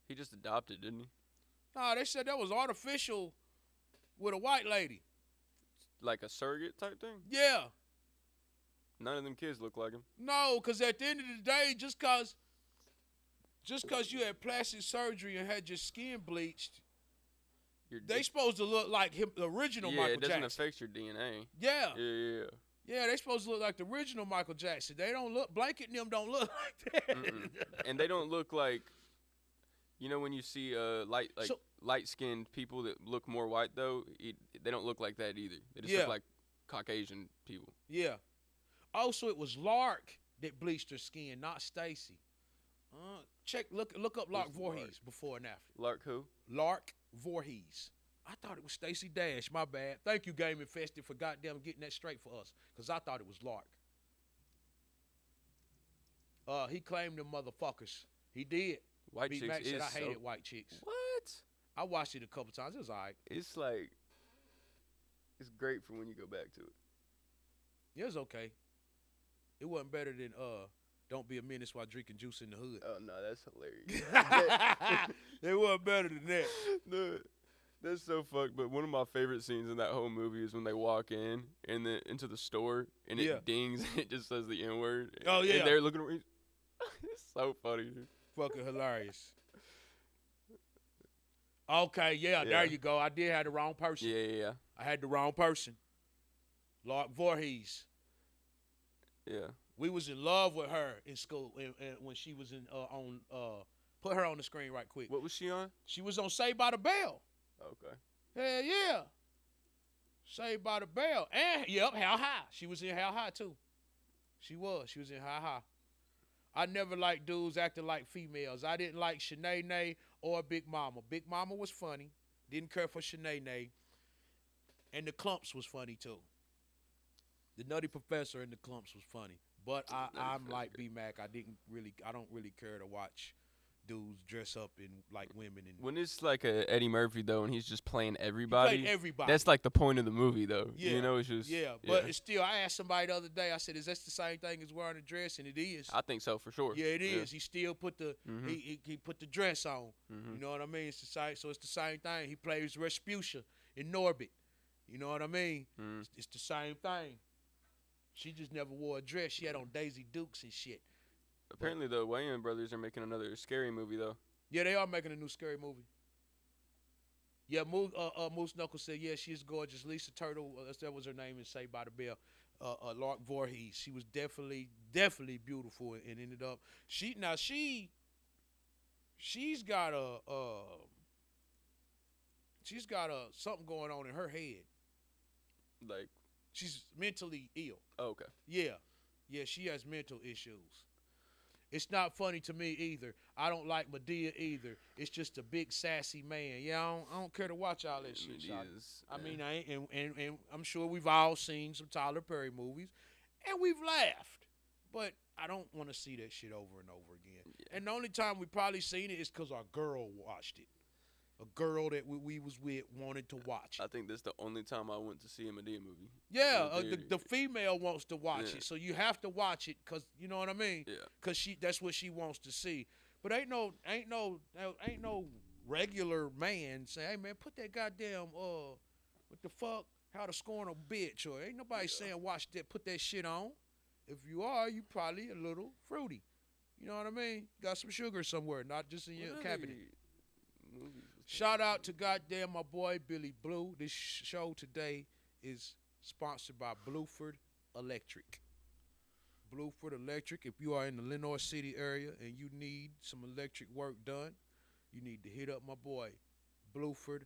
He just adopted, didn't he? Nah, they said that was artificial with a white lady. Like a surrogate type thing? Yeah. None of them kids look like him. No, because at the end of the day, just cause you had plastic surgery and had your skin bleached, You're they supposed to look like him, the original yeah, Michael it doesn't Jackson. affect your DNA. Yeah. Yeah. Yeah, they supposed to look like the original Michael Jackson. They don't look, Blanket and them don't look like that. And they don't look like, you know, when you see light-skinned people that look more white though, they don't look like that either. They just Yeah. look like Caucasian people. Yeah. Also, it was Lark that bleached her skin, not Stacy. Look up Lark Who's Voorhees Lark? before and after. Lark who? Lark Voorhees. I thought it was Stacey Dash. My bad. Thank you, Game Infested, for goddamn getting that straight for us, because I thought it was Lark. He claimed them motherfuckers. He did. White B chicks Mac said is I hated so... white chicks. What? I watched it a couple times. It was all right. It's like, it's great for when you go back to it. It was okay. It wasn't better than Don't Be a Menace While Drinking Juice in the Hood. Oh no, that's hilarious. It wasn't better than that. Dude, that's so fucked. But one of my favorite scenes in that whole movie is when they walk in and into the store and Yeah. it dings and it just says the N word. Oh, yeah. And they're looking around. It's so funny, dude. Fucking hilarious. Okay, yeah, Yeah. there you go. I did have the wrong person. Yeah. I had the wrong person. Lark Voorhees. Yeah. We was in love with her in school and when she was put her on the screen right quick. What was she on? She was on Saved by the Bell. Okay. Hell yeah. Saved by the Bell. And yep, How High. She was in How High too. She was in How High. I never liked dudes acting like females. I didn't like Shanae or Big Mama. Big Mama was funny. Didn't care for Shanae. And the Clumps was funny too. The Nutty Professor and the Clumps was funny. But I'm Professor. like B-Mac. I don't really care to watch dudes dress up in like women. And When it's like a Eddie Murphy though, and he's just playing everybody. played everybody. That's like the point of the movie though. Yeah. You know, it's just. Yeah, but it's still, I asked somebody the other day, I said, is that the same thing as wearing a dress? And it is. I think so for sure. Yeah, it is. He still put the Mhm. he put the dress on. Mhm. You know what I mean? It's the same, so it's the same thing. He plays Respucia in Norbit. You know what I mean? Mhm. It's the same thing. She just never wore a dress. She had on Daisy Dukes and shit. Apparently the Wayans brothers are making another scary movie though. Yeah, they are making a new scary movie. Yeah, Moose Knuckles said, yeah, she's gorgeous. Lisa Turtle, that was her name in Saved by the Bell. Lark Voorhees. She was definitely beautiful and ended up. She's got something going on in her head. Like, She's mentally ill. oh, okay. Yeah, she has mental issues. It's not funny to me either. I don't like Madea either. It's just a big sassy man. Yeah, I don't care to watch all that shit. I mean, and I'm sure we've all seen some Tyler Perry movies, and we've laughed. But I don't want to see that shit over and over again. Yeah. And the only time we probably seen it is because our girl watched it. A girl that we was with wanted to watch it. I think that's the only time I went to see a Madea movie. Yeah, the female wants to watch it, so you have to watch it because you know what I mean. Yeah. Because that's what she wants to see. But ain't no regular man saying, "Hey man, put that goddamn what the fuck? How to Scorn a Bitch?" Or ain't nobody saying watch that, put that shit on. If you are, you probably a little fruity. You know what I mean? Got some sugar somewhere, not just in your cabinet. Shout out to goddamn my boy Billy Blue. This show today is sponsored by Blueford Electric. Blueford Electric. If you are in the Lenoir City area and you need some electric work done, you need to hit up my boy Blueford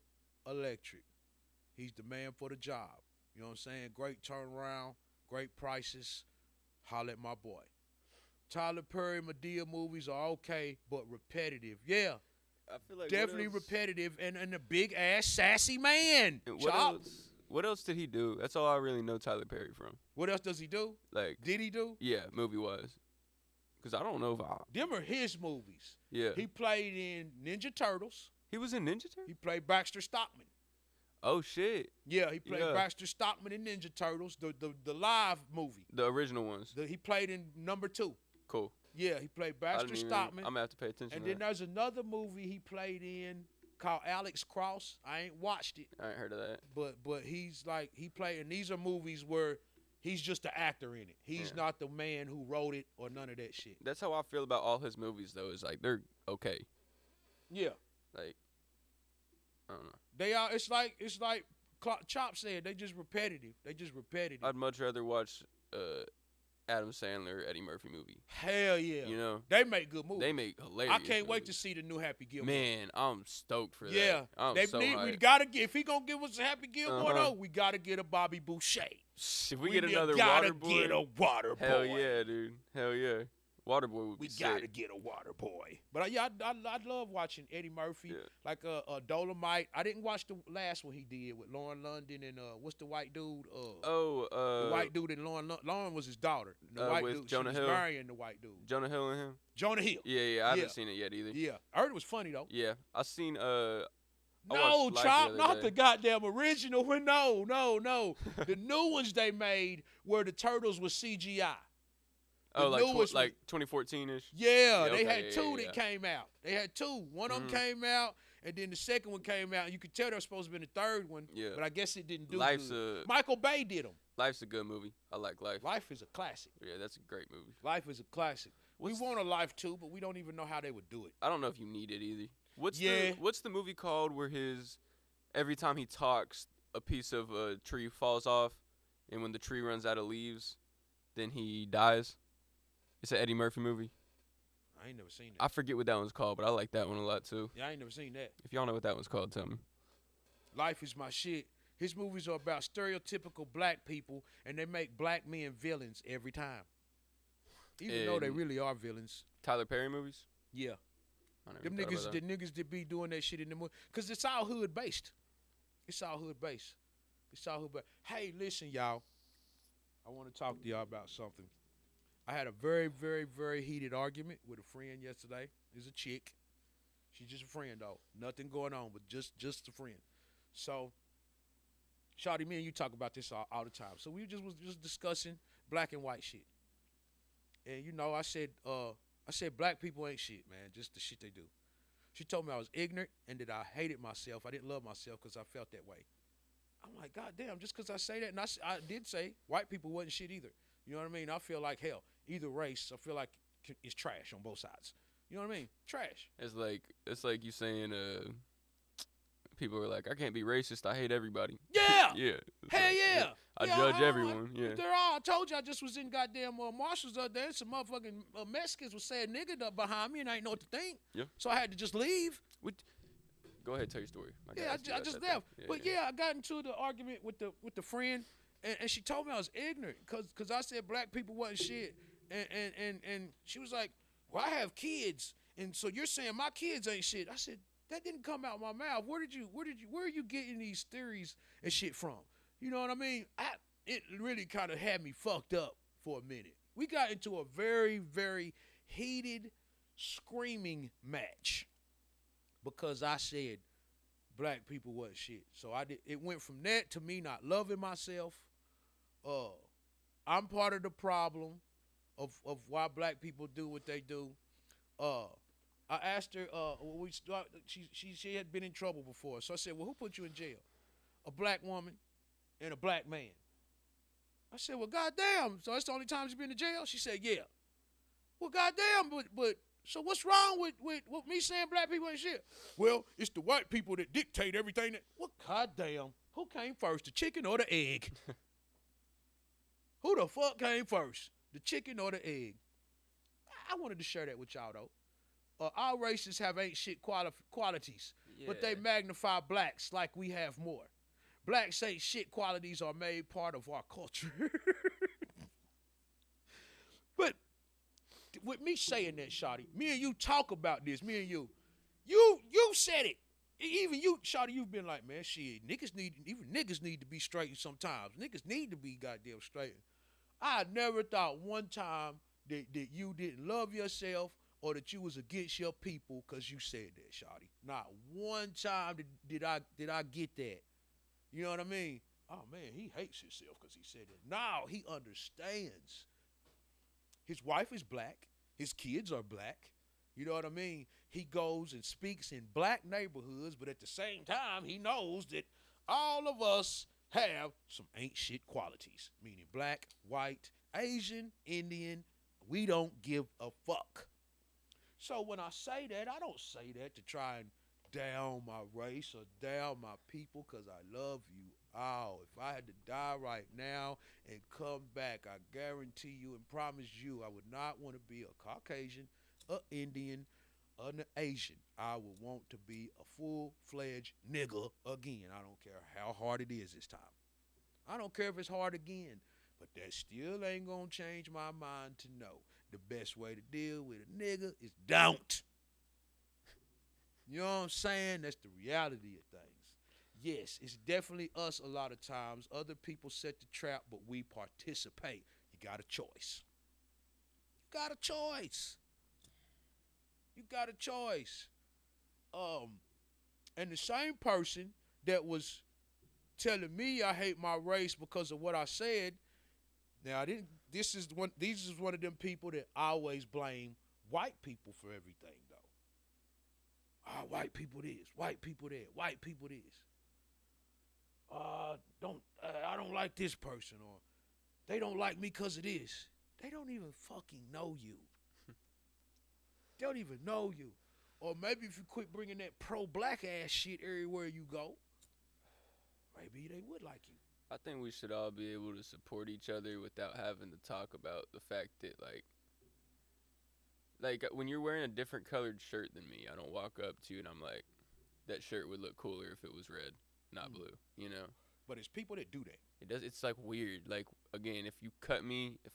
Electric. He's the man for the job. You know what I'm saying? Great turnaround, great prices. Holler at my boy. Tyler Perry, Madea movies are okay, but repetitive. Yeah. I feel like definitely repetitive and a big ass sassy man. What else did he do? That's all I really know Tyler Perry from. What else does he do? Like, did he do? Yeah, movie wise. Because I don't know if them are his movies. Yeah. He played in Ninja Turtles. He was in Ninja Turtles? He played Baxter Stockman. Oh shit. Yeah, he played Baxter Stockman in Ninja Turtles, the live movie. The original ones. He played in number 2. Cool. Yeah, he played Baxter Stockman. I'm going to have to pay attention and to then there's another movie he played in called Alex Cross. I ain't watched it. I ain't heard of that. But he's like, he played, and these are movies where he's just the actor in it. He's not the man who wrote it or none of that shit. That's how I feel about all his movies, though. Is like, they're okay. Yeah. Like, I don't know. They are, it's like Chop said, they just repetitive. I'd much rather watch Adam Sandler, Eddie Murphy movie. Hell yeah. You know? They make good movies. They make hilarious I can't wait movies. to see the new Happy Gilmore. Man, I'm stoked for that. Yeah. We gotta get, if he gonna give us a Happy Gilmore though, we gotta get a Bobby Boucher. If we get another gotta Waterboy. Get a Waterboy. Hell yeah, dude. Hell yeah. Waterboy would be sick. We gotta get a Waterboy. But yeah, I love watching Eddie Murphy. Yeah. Like Dolomite. I didn't watch the last one he did with Lauren London and what's the white dude? The white dude and Lauren was his daughter. The white with dude, Jonah she Hill. was marrying the white dude. Jonah Hill and him? Jonah Hill. Yeah, I haven't seen it yet either. Yeah, I heard it was funny though. Yeah, I seen No, Chop, not the goddamn original one. No. The new ones they made where the turtles was CGI. Oh, like 2014-ish? Yeah, okay, they had two that came out. They had two. One of them came out, and then the second one came out. And you could tell there was supposed to be a third one, but I guess it didn't do good. Michael Bay did them. Life's a good movie. I like Life. Life is a classic. Yeah, that's a great movie. Life is a classic. We want a Life too, but we don't even know how they would do it. I don't know if you need it either. What's the movie called where every time he talks, a piece of a tree falls off, and when the tree runs out of leaves, then he dies? It's an Eddie Murphy movie. I ain't never seen that. I forget what that one's called, but I like that one a lot too. Yeah, I ain't never seen that. If y'all know what that one's called, tell me. Life is my shit. His movies are about stereotypical black people, and they make black men villains every time. Even though they really are villains. Tyler Perry movies? Yeah. The niggas that be doing that shit in the movie. Because it's all hood based. Hey, listen, y'all. I want to talk to y'all about something. I had a very, very, very heated argument with a friend yesterday. It's a chick. She's just a friend, though. Nothing going on, but just a friend. So, Shotty, me and you talk about this all the time. So we was just discussing black and white shit. And, you know, I said black people ain't shit, man. Just the shit they do. She told me I was ignorant and that I hated myself. I didn't love myself because I felt that way. I'm like, God damn, just because I say that. And I did say white people wasn't shit either. You know what I mean? I feel like hell. Either race, I feel like it's trash on both sides. You know what I mean? Trash. It's like you saying people are like, I can't be racist. I hate everybody. Yeah. Yeah. Hell yeah. I Yeah, judge everyone. Yeah. They're all. I told you I just was in goddamn Marshalls the other day. Some motherfucking Mexicans was saying nigga up behind me, and I ain't know what to think. Yeah. So I had to just leave. Go ahead, tell your story. Yeah, I just left. But yeah, I got into the argument with the friend, and she told me I was ignorant because I said black people wasn't shit, and she was like, well, I have kids, and so you're saying my kids ain't shit. I said that didn't come out my mouth. Where are you getting these theories and shit from? You know what I mean? It really kind of had me fucked up for a minute. We got into a very, very heated, screaming match because I said black people wasn't shit. So it went from that to me not loving myself. I'm part of the problem of why black people do what they do. I asked her, she had been in trouble before. So I said, well, who put you in jail? A black woman and a black man. I said, well, goddamn, so that's the only time you've been to jail? She said, yeah. Well, goddamn, but so what's wrong with me saying black people ain't shit? Well, it's the white people that dictate everything. Well, goddamn, who came first, the chicken or the egg? Who the fuck came first, the chicken or the egg? I wanted to share that with y'all, though. Our races have ain't shit qualities, but they magnify blacks like we have more. Blacks ain't shit qualities are made part of our culture. But with me saying that, Shotty, me and you talk about this, me and you said it. Even you, Shotty, you've been like, man, shit, niggas need to be straightened sometimes. Niggas need to be goddamn straightened. I never thought one time that you didn't love yourself or that you was against your people because you said that, Shotty. Not one time did I get that. You know what I mean? Oh, man, he hates himself because he said that. No, he understands. His wife is black. His kids are black. You know what I mean? He goes and speaks in black neighborhoods, but at the same time, he knows that all of us have some ain't shit qualities, meaning black, white, Asian, Indian. We don't give a fuck. So when I say that, I don't say that to try and down my race or down my people because I love you all. If I had to die right now and come back, I guarantee you and promise you I would not want to be a Caucasian, an Indian, an Asian. I would want to be a full-fledged nigga again. I don't care how hard it is this time. I don't care if it's hard again, but that still ain't gonna change my mind to know the best way to deal with a nigga is don't. You know what I'm saying? That's the reality of things. Yes, it's definitely us a lot of times. Other people set the trap, but we participate. You got a choice. You got a choice. You got a choice. And the same person that was telling me I hate my race because of what I said, now these is one of them people that always blame white people for everything, though. Ah, white people this, white people that, white people this. I don't like this person, or they don't like me because of this. They don't even fucking know you. They don't even know you. Or maybe if you quit bringing that pro-black ass shit everywhere you go, maybe they would like you. I think we should all be able to support each other without having to talk about the fact that, like when you're wearing a different colored shirt than me, I don't walk up to you and I'm like, that shirt would look cooler if it was red, not blue, you know? But it's people that do that. It does. It's like weird. Like, again, if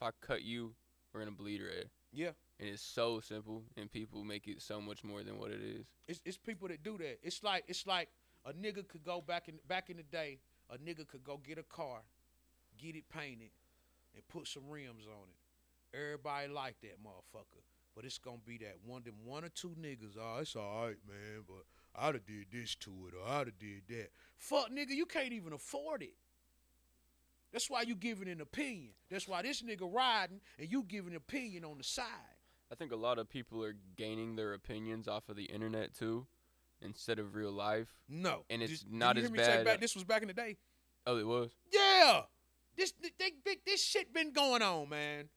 I cut you, we're going to bleed red. Yeah. And it's so simple, and people make it so much more than what it is. It's people that do that. It's like a nigga could go back in the day. A nigga could go get a car, get it painted, and put some rims on it. Everybody like that motherfucker, but it's gonna be that one or two niggas. Oh, it's all right, man, but I'd have did this to it, or I'd have did that. Fuck, nigga, you can't even afford it. That's why you giving an opinion. That's why this nigga riding and you giving an opinion on the side. I think a lot of people are gaining their opinions off of the internet too, instead of real life. No, and it's did not you as hear me say bad. this was back in the day. Oh, it was. Yeah, this shit been going on, man.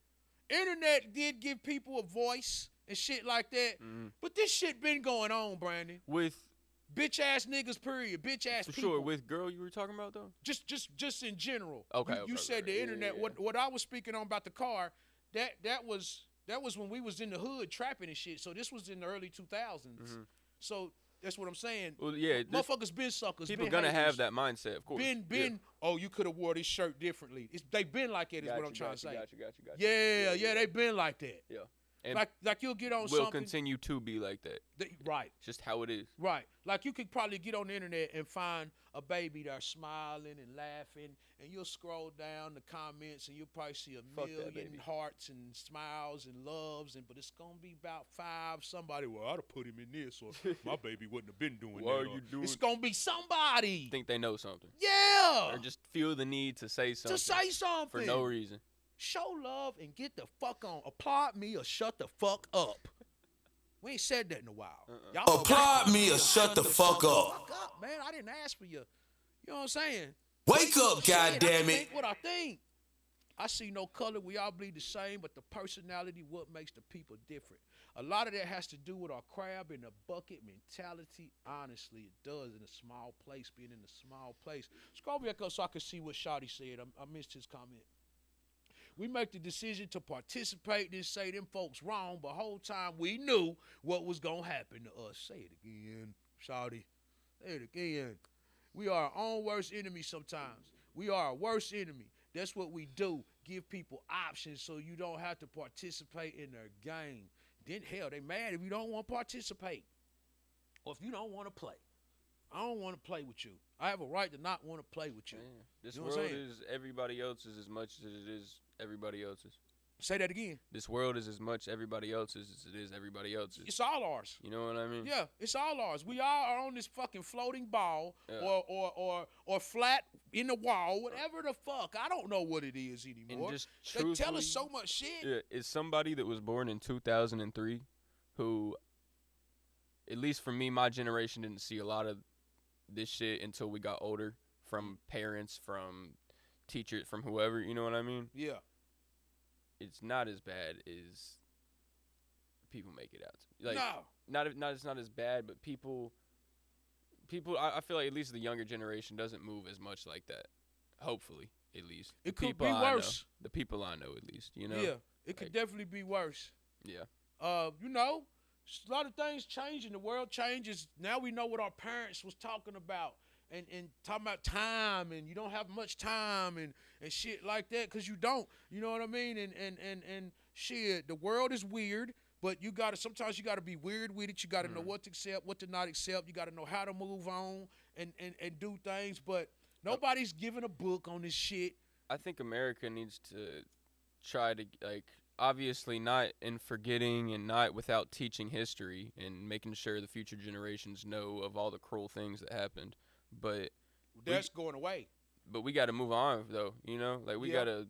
Internet did give people a voice and shit like that. But this shit been going on, Brandon. With Bitch ass niggas, period. Bitch ass for people. sure. With girl, you were talking about though. Just in general. Okay. You said the internet. Yeah. What I was speaking on about the car, that was when we was in the hood trapping and shit. So this was in the early 2000s. So that's what I'm saying. Well, yeah. Motherfuckers been suckers. People been gonna haters, have that mindset, of course. Been. Oh, you could have wore this shirt differently. They been like that. Is what I'm trying to say. Got you. Yeah, they been like that. Yeah. And like you'll get on will something. continue to be like that. Right. It's just how it is. Right. Like you could probably get on the internet and find a baby that's smiling and laughing, and you'll scroll down the comments and you'll probably see a million hearts and smiles and loves, but it's gonna be about 5. Somebody, well, I'd have put him in this, or my baby wouldn't have been doing Why that. are you doing? It's gonna be somebody. Think they know something. Yeah. Or just feel the need to say something. To say something for no reason. Show love and get the fuck on. Applaud me or shut the fuck up. We ain't said that in a while. Y'all Applaud me or shut the fuck up. Fuck up, man. I didn't ask for you. You know what I'm saying? Wake up, goddammit. I think what I think. I see no color. We all bleed the same, but the personality, what makes the people different. A lot of that has to do with our crab in the bucket mentality. Honestly, it does in a small place, being in a small place. Scroll back up so I can see what Shotty said. I missed his comment. We make the decision to participate and say them folks wrong, but whole time we knew what was going to happen to us. Say it again, Shawty. Say it again. We are our own worst enemy sometimes. We are our worst enemy. That's what we do. Give people options so you don't have to participate in their game. Then, hell, they mad if you don't want to participate or if you don't want to play. I don't want to play with you. I have a right to not want to play with you. Man, this You know what world I'm saying? is everybody else's as much as it is everybody else's. Say that again. This world is as much everybody else's as it is everybody else's. It's all ours. You know what I mean? Yeah, it's all ours. We all are on this fucking floating ball or flat in the wall, whatever the fuck. I don't know what it is anymore. And just They tell truthfully, us so much shit. Yeah, is somebody that was born in 2003 who, at least for me, my generation didn't see a lot of this shit until we got older, from parents, from teachers, from whoever, you know what I mean? Yeah. It's not as bad as people make it out to be. Like, No. it's not as bad, but people I feel like at least the younger generation doesn't move as much like that. Hopefully, at least. It The could people be I know- worse. the people I know, at least, you know? Yeah, it could Like- definitely be worse. Yeah. You know, a lot of things changing. The world changes. Now we know what our parents was talking about. And talking about time, and you don't have much time and shit like that, because you don't. You know what I mean? And shit, the world is weird, but sometimes you gotta be weird with it. You gotta know what to accept, what to not accept. You gotta know how to move on and do things. But nobody's giving a book on this shit. I think America needs to try to, like, obviously not in forgetting and not without teaching history and making sure the future generations know of all the cruel things that happened. But That's going away. But we got to move on, though, you know? Like, we got to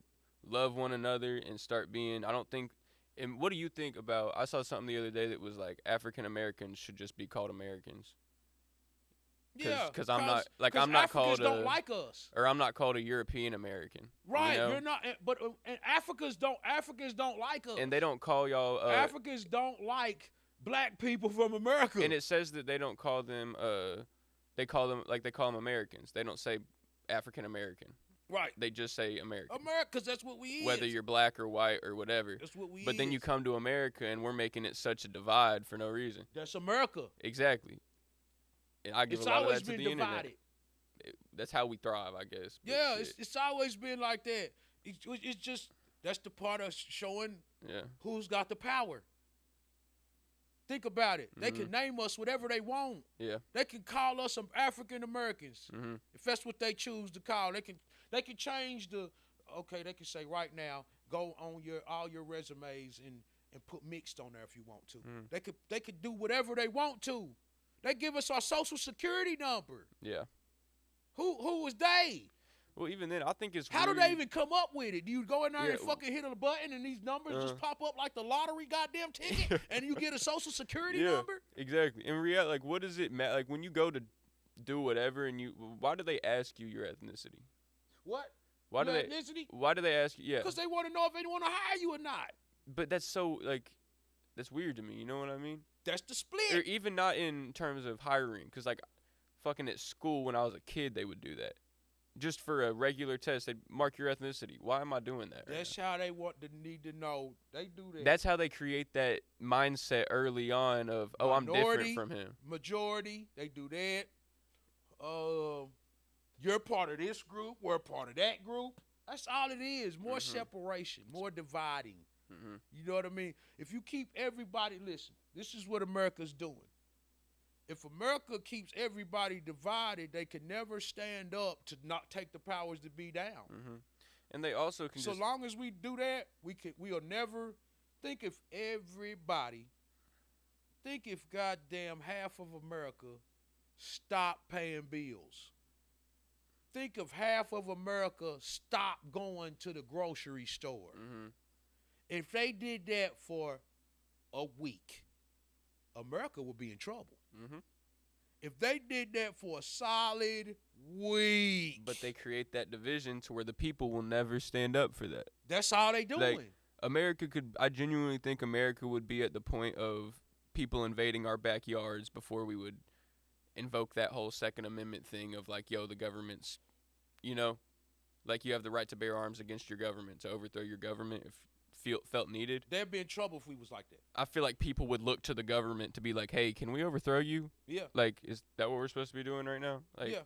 love one another and start being, I don't think, and what do you think about, I saw something the other day that was like, African Americans should just be called Americans. Because I'm not, like, I'm not Africans called don't like us. or I'm not called a European American. Right, you know? you're not, but and Africans don't like us. And they don't call y'all, Africans don't like black people from America. and it says that they don't call them, they call them Americans. They don't say African American. Right. They just say American. Americans, that's what we is. Whether you're black or white or whatever. That's what we But then you is. come to America and we're making it such a divide for no reason. That's America. Exactly. And I give It's a lot of always that to been the divided. internet. That's how we thrive, I guess. But Yeah, shit. it's always been like that. It's just, that's the part of showing Yeah. who's got the power. Think about it. They can name us whatever they want. Yeah. They can call us some African Americans Mm-hmm. if that's what they choose to call. They can change they can say right now, go on all your resumes and put mixed on there if you want to. They could do whatever they want to. They give us our social security number. Yeah. Who is they? Well, even then, I think it's How do weird. they even come up with it? Do you go in there Yeah. and fucking hit a button and these numbers just pop up like the lottery goddamn ticket and you get a social security number? Exactly. In reality, like, what does it matter? Like, when you go to do whatever and why do they ask you your ethnicity? What? Why do Your they? ethnicity? Why do they ask you? Yeah. Because they want to know if they want to hire you or not. But that's so, like, That's weird to me. You know what I mean? That's the Or split. even not in terms of hiring, because like, fucking at school when I was a kid, they would do that. Just for a regular test, they'd mark your ethnicity. Why am I doing that? Right That's now? how they want to need to know. They do that. That's how they create that mindset early on of, oh, I'm different Minority, from him. Majority, they do that. You're part of this group. We're part of that group. That's all it is. More separation, more dividing. Mm-hmm. You know what I mean? If you keep everybody, listen, this is what America's doing. If America keeps everybody divided, they can never stand up to not take the powers to be down. Mm-hmm. And they also can So just long as we do that, we'll never think if goddamn half of America stop paying bills. Think if half of America stop going to the grocery store. Mm-hmm. If they did that for a week, America would be in trouble. Mm-hmm. If they did that for a solid week. But they create that division to where the people will never stand up for that. That's all they doing. I genuinely think America would be at the point of people invading our backyards before we would invoke that whole Second Amendment thing of like, yo, the government's, you know, like you have the right to bear arms against your government, to overthrow your government if felt needed. They'd be in trouble if we was like that. I feel like people would look to the government to be like, hey, can we overthrow you? Yeah. Like, is that what we're supposed to be doing right now? Like, Yeah.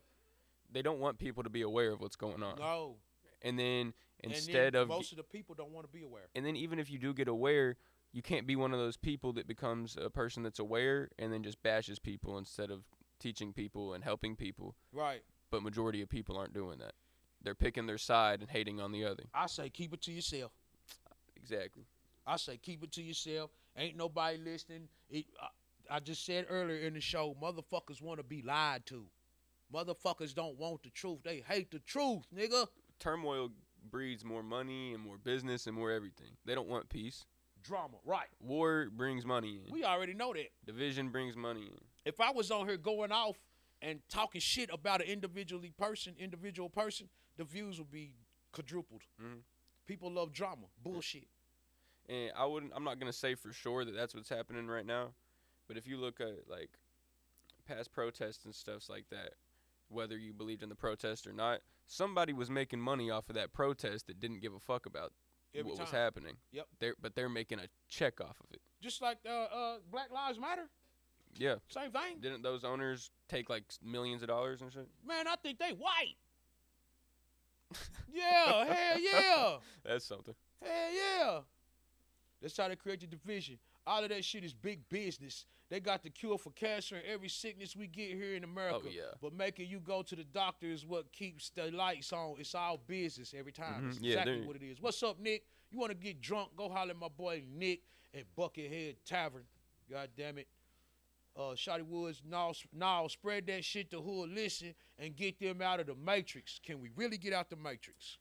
They don't want people to be aware of what's going on. No. And then Most of the people don't want to be aware. And then even if you do get aware, you can't be one of those people that becomes a person that's aware and then just bashes people instead of teaching people and helping people. Right. But majority of people aren't doing that. They're picking their side and hating on the other. I say keep it to yourself. Exactly. I say keep it to yourself. Ain't nobody listening. I just said earlier in the show, motherfuckers want to be lied to. Motherfuckers don't want the truth. They hate the truth, nigga. Turmoil breeds more money and more business and more everything. They don't want peace. Drama, right. War brings money in. We already know that. Division brings money in. If I was on here going off and talking shit about an individual person, the views would be quadrupled. Mm-hmm. People love drama, bullshit. And I'm not going to say for sure that that's what's happening right now. But if you look at, like, past protests and stuff like that, whether you believed in the protest or not, somebody was making money off of that protest that didn't give a fuck about what was happening. Yep. But they're making a check off of it. Just like Black Lives Matter. Yeah. Same thing. Didn't those owners take, like, millions of dollars and shit? Man, I think they white. Yeah, hell yeah. That's something. Hell yeah. That's how they create the division. All of that shit is big business. They got the cure for cancer and every sickness we get here in America. Oh, yeah. But making you go to the doctor is what keeps the lights on. It's all business every time. Mm-hmm. It's Yeah, exactly what it is. What's up, Nick? You want to get drunk? Go holler at my boy Nick at Buckethead Tavern. God damn it. Shotty Woods, now spread that shit to who'll listen and get them out of the matrix. Can we really get out the matrix?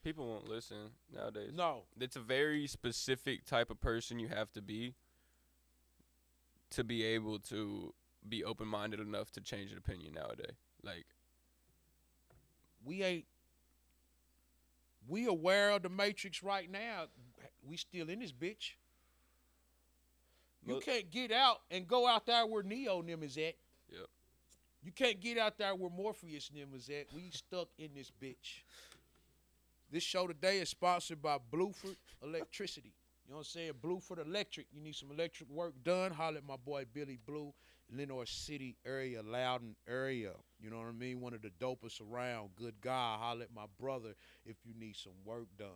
People won't listen nowadays. No. It's a very specific type of person you have to be able to be open-minded enough to change an opinion nowadays. Like, we aware of the matrix right now. We still in this bitch. You can't get out and go out there where Neo and them is at. Yep. You can't get out there where Morpheus and them is at. We stuck in this bitch. This show today is sponsored by Blueford Electricity. You know what I'm saying? Blueford Electric. You need some electric work done, holler at my boy Billy Blue, Lenore City area, Loudon area. You know what I mean? One of the dopest around. Good guy. Holler at my brother if you need some work done.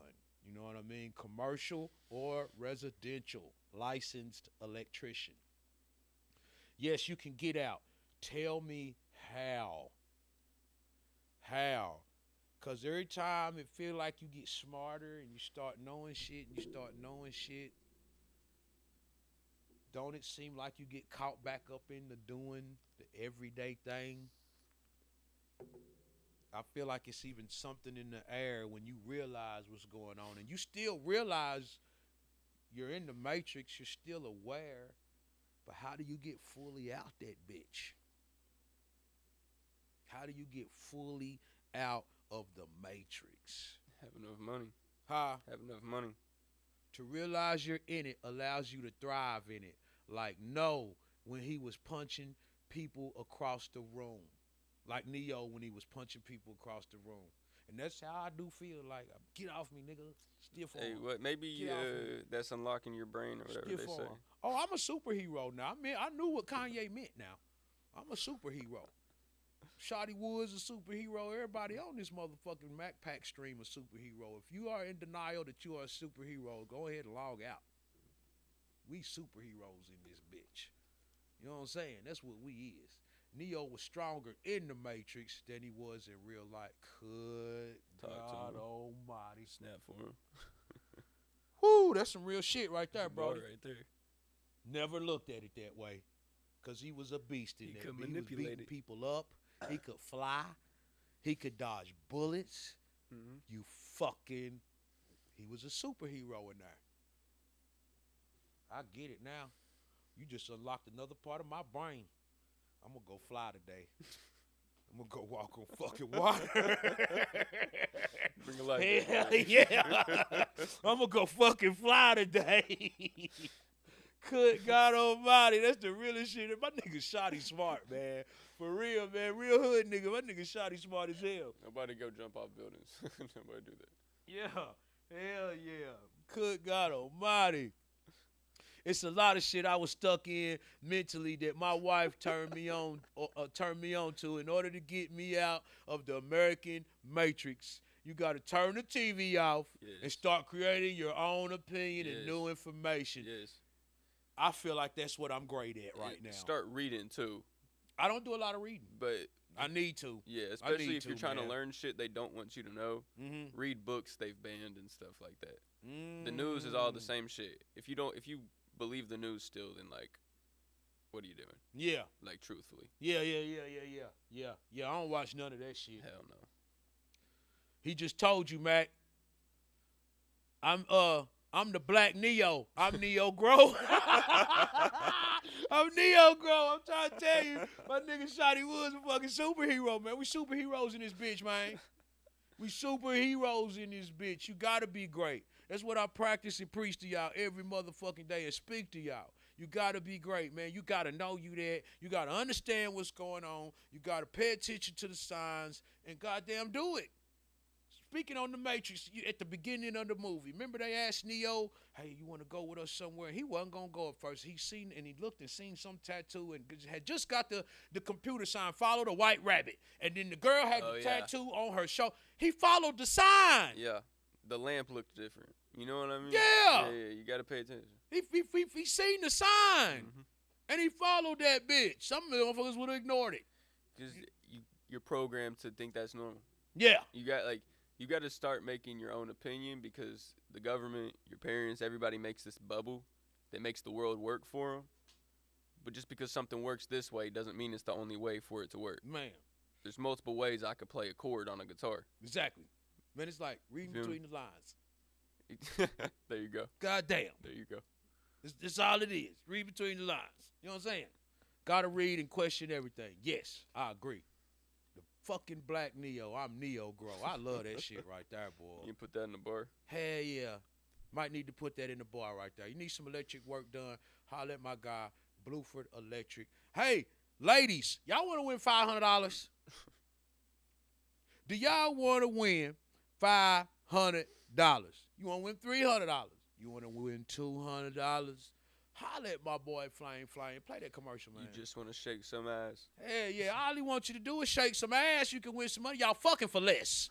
You know what I mean? Commercial or residential. Licensed electrician. Yes, you can get out. Tell me how. How? Because every time it feel like you get smarter and you start knowing shit, don't it seem like you get caught back up into doing the everyday thing? I feel like it's even something in the air when you realize what's going on. And you still realize you're in the matrix, you're still aware, but how do you get fully out that bitch? How do you get fully out of the matrix? have enough money. Huh? Have enough money. To realize you're in it allows you to thrive in it. Like, no, when he was punching people across the room. Like Neo when he was punching people across the room. And that's how I do feel. Like, get off me, nigga. Stiff arm. Hey, what? Maybe Get off me. that's unlocking your brain or whatever Stiff they say. arm. Oh, I'm a superhero now. I knew what Kanye meant now. I'm a superhero. Shotty Woods a superhero. Everybody on this motherfucking Mack Pack stream a superhero. If you are in denial that you are a superhero, go ahead and log out. We superheroes in this bitch. You know what I'm saying? That's what we is. Neo was stronger in the Matrix than he was in real life. Good God Almighty. Snap for him. Whoo, that's some real shit right there, bro. Right there. Never looked at it that way. Because he was a beast in He there. could He was manipulate beating it. people up. He could fly. He could dodge bullets. Mm-hmm. He was a superhero in there. I get it now. You just unlocked another part of my brain. I'm going to go fly today. I'm going to go walk on fucking water. Bring a light. Hell yeah. I'm going to go fucking fly today. Good God Almighty. That's the realest shit. My nigga Shotty smart, man. For real, man. Real hood nigga. My nigga Shotty smart as hell. Nobody go jump off buildings. Nobody do that. Yeah. Hell yeah. Good God Almighty. It's a lot of shit I was stuck in mentally that my wife turned me on to in order to get me out of the American Matrix. You got to turn the TV off and start creating your own opinion and new information. Yes. I feel like that's what I'm great at right now. Start reading too. I don't do a lot of reading, but I need to. Yeah, especially if you're trying man. to learn shit they don't want you to know. Mm-hmm. Read books they've banned and stuff like that. The news is all the same shit. If you believe the news still, then like, what are you doing? Yeah. Like, truthfully. Yeah. I don't watch none of that shit. Hell no. He just told you, Mac. I'm the Black Neo. I'm Neo Grow. I'm Neo Grow. I'm trying to tell you, my nigga Shotty Woods a fucking superhero, man. We superheroes in this bitch, man. We superheroes in this bitch. You gotta be great. That's what I practice and preach to y'all every motherfucking day and speak to y'all. You gotta be great, man. You gotta know you that. You gotta understand what's going on. You gotta pay attention to the signs and goddamn do it. Speaking on the Matrix, at the beginning of the movie, remember they asked Neo, hey, you want to go with us somewhere? And he wasn't going to go at first. He looked and seen some tattoo and had just got the computer sign, follow the white rabbit. And then the girl had the tattoo on her shoulder. He followed the sign. Yeah. The lamp looked different. You know what I mean? Yeah. Yeah, you got to pay attention. He seen the sign. Mm-hmm. And he followed that bitch. Some motherfuckers would have ignored it. Because you're programmed to think that's normal. Yeah. You got to start making your own opinion because the government, your parents, everybody makes this bubble that makes the world work for them. But just because something works this way doesn't mean it's the only way for it to work. Man. There's multiple ways I could play a chord on a guitar. Exactly. Man, it's like reading between the lines. There you go. God damn. There you go. It's all it is. Read between the lines. You know what I'm saying? Got to read and question everything. Yes, I agree. Fucking Black Neo. I'm Neo Grow. I love that shit right there, boy. You can put that in the bar. Hell yeah. Might need to put that in the bar right there. You need some electric work done, holler at my guy, Blueford Electric. Hey, ladies, y'all want to win $500? Do y'all want to win $500? You want to win $300? You want to win $200? Holla at my boy Flame. Play that commercial, man. You just want to shake some ass. Hell yeah. All he wants you to do is shake some ass. You can win some money. Y'all fucking for less.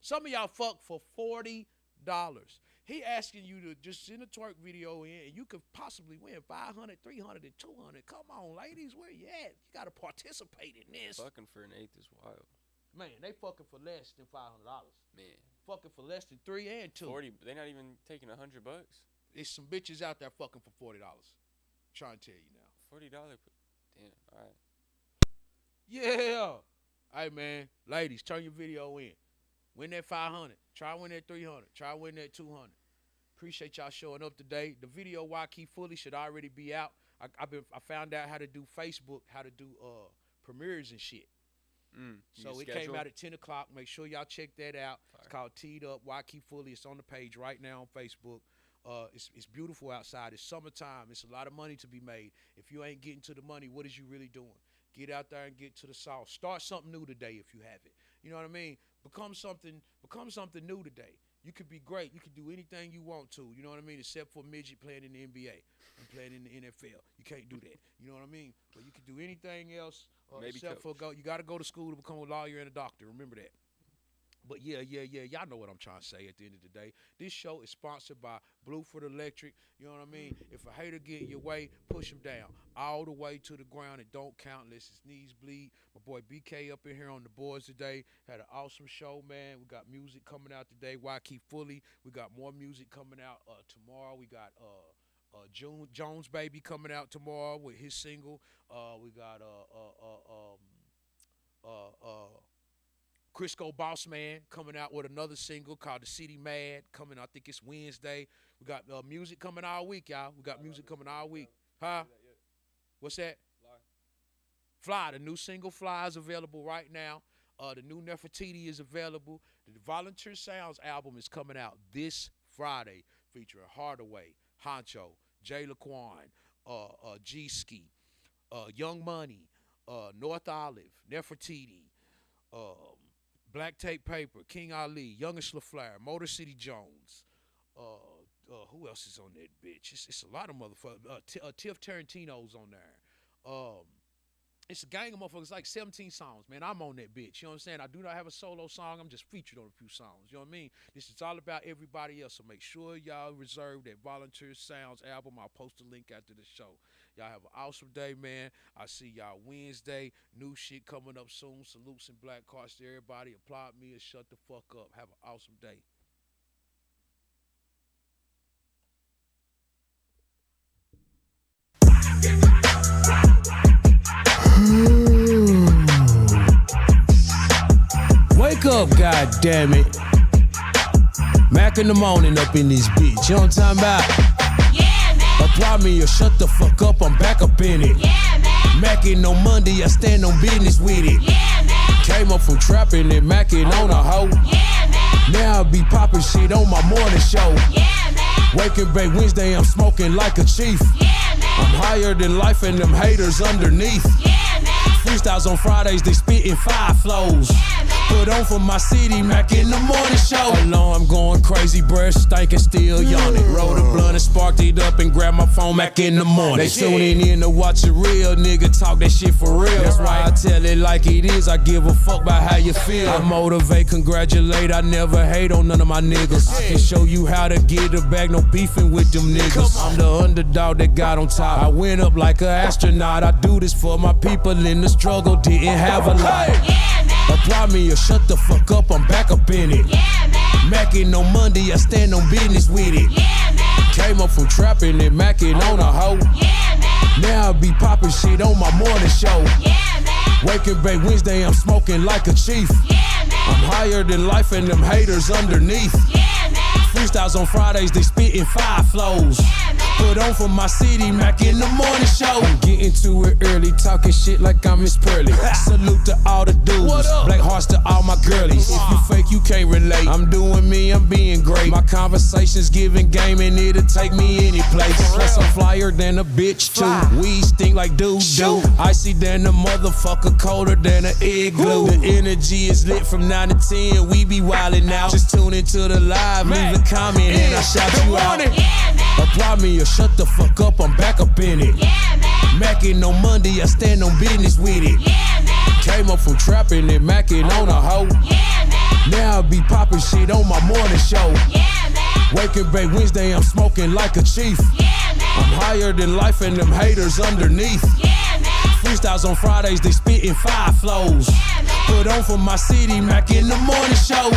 Some of y'all fuck for $40. He asking you to just send a twerk video in, and you could possibly win $500, $300, and $200. Come on, ladies. Where you at? You got to participate in this. Fucking for an eighth is wild. Man, they fucking for less than $500. Man. Fucking for less than 3 and 2. 40. They not even taking $100. There's some bitches out there fucking for $40. Trying to tell you now. $40. Damn. All right. Yeah. Hey man, ladies, turn your video in. Win that 500. Try win that 300. Try win that 200. Appreciate y'all showing up today. The video Why Keep Fully should already be out. I found out how to do Facebook, how to do premieres and shit. So it came out at 10 o'clock. Make sure y'all check that out. Fire. It's called Teed Up, Why Keep Fully. It's on the page right now on Facebook. It's beautiful outside. It's summertime. It's a lot of money to be made. If you ain't getting to the money, what is you really doing? Get out there and get to the sauce. Start something new today if you haven't. You know what I mean? Become something new today. You could be great. You could do anything you want to. You know what I mean? Except for a midget playing in the NBA and playing in the NFL. You can't do that. You know what I mean? But you can do anything else except for you got to go to school to become a lawyer and a doctor. Remember that. But yeah. Y'all know what I'm trying to say at the end of the day. This show is sponsored by Blueford Electric. You know what I mean? If a hater get in your way, push him down. All the way to the ground and don't count unless his knees bleed. My boy BK up in here on the boards today. Had an awesome show, man. We got music coming out today. YK Fully. We got more music coming out tomorrow. We got Jones Baby coming out tomorrow with his single. We got Crisco Boss Man coming out with another single called The City Mad coming. I think it's Wednesday. We got music coming all week, y'all. We got music coming all week. Huh? What's that? Fly. The new single Fly is available right now. The new Nefertiitii is available. The Volunteer Sounds album is coming out this Friday, featuring Hardaway, Honcho, Jay Laquan, G-Ski, Young Money, North Olive, Nefertiitii, Black Tape Paper, King Ali, Youngest LaFleur, Motor City Jones. Who else is on that bitch? It's a lot of motherfuckers. Tiff Tarantino's on there. It's a gang of motherfuckers. It's like 17 songs, man. I'm on that bitch. You know what I'm saying? I do not have a solo song. I'm just featured on a few songs. You know what I mean? This is all about everybody else. So make sure y'all reserve that Volunteer Sounds album. I'll post a link after the show. Y'all have an awesome day, man. I'll see y'all Wednesday. New shit coming up soon. Salutes and black cards to everybody. Applaud me and shut the fuck up. Have an awesome day. Wake up, goddammit. Mackinthemorning up in this bitch. You know what I'm talking about? Yeah, man. Apply me or shut the fuck up, I'm back up in it. Yeah, man. Mackin' on Monday, I stand on business with it. Yeah, man. Came up from trapping and Mackin' on a hoe. Yeah, man. Now I be popping shit on my morning show. Yeah, man. Waking bake Wednesday, I'm smoking like a chief. Yeah, man. I'm higher than life and them haters underneath. Yeah, man. Freestyles on Fridays, they spittin' 5 flows. Put on for my city, Mackinthemorning show. Alarm going crazy, breath stinking, still yawning. Rolled a blunt and sparked it up and grabbed my phone, Mackinthemorning. They tuning in to watch a real nigga talk that shit for real. That's why I tell it like it is, I give a fuck about how you feel. I motivate, congratulate, I never hate on none of my niggas. I can show you how to get it back, no beefing with them niggas. I'm the underdog that got on top. I went up like an astronaut. I do this for my people in the struggle, didn't have a lot. Apply me or shut the fuck up, I'm back up in it. Yeah, man. Mackin' on Monday, I stand on business with it. Yeah, man. Came up from trapping and Mackin' on a hoe. Yeah, man. Now I be popping shit on my morning show. Yeah, man. Waking bake Wednesday, I'm smoking like a chief. Yeah, man. I'm higher than life and them haters underneath. Yeah, man. Freestyles on Fridays, they spittin' 5 flows. Put on for my city, Mackinthemorning show. I'm getting to it early, talking shit like I'm Miss Pearly. Salute to all the dudes, black hearts to all my girlies. If you fake, you can't relate. I'm doing me, I'm being great. My conversations giving game and it'll take me any place. Plus I'm flyer than a bitch too. Weed stink like doo. Icy than a motherfucker, colder than an igloo. The energy is lit from 9 to 10, we be wildin' out. Just tune into the live, leave a comment and I shout you out. Apply me or shut the fuck up, I'm back up in it. Yeah, man. Mackin' on Monday, I stand on business with it. Yeah, man. Came up from trapping and Mackin' on a hoe. Yeah, man. Now I be popping shit on my morning show. Yeah, man. Waking bake Wednesday, I'm smoking like a chief. Yeah, man. I'm higher than life and them haters underneath. Yeah, man. Freestyles on Fridays, they spittin' 5 flows. Yeah, man. Put on for my city, Mackinthemorning show.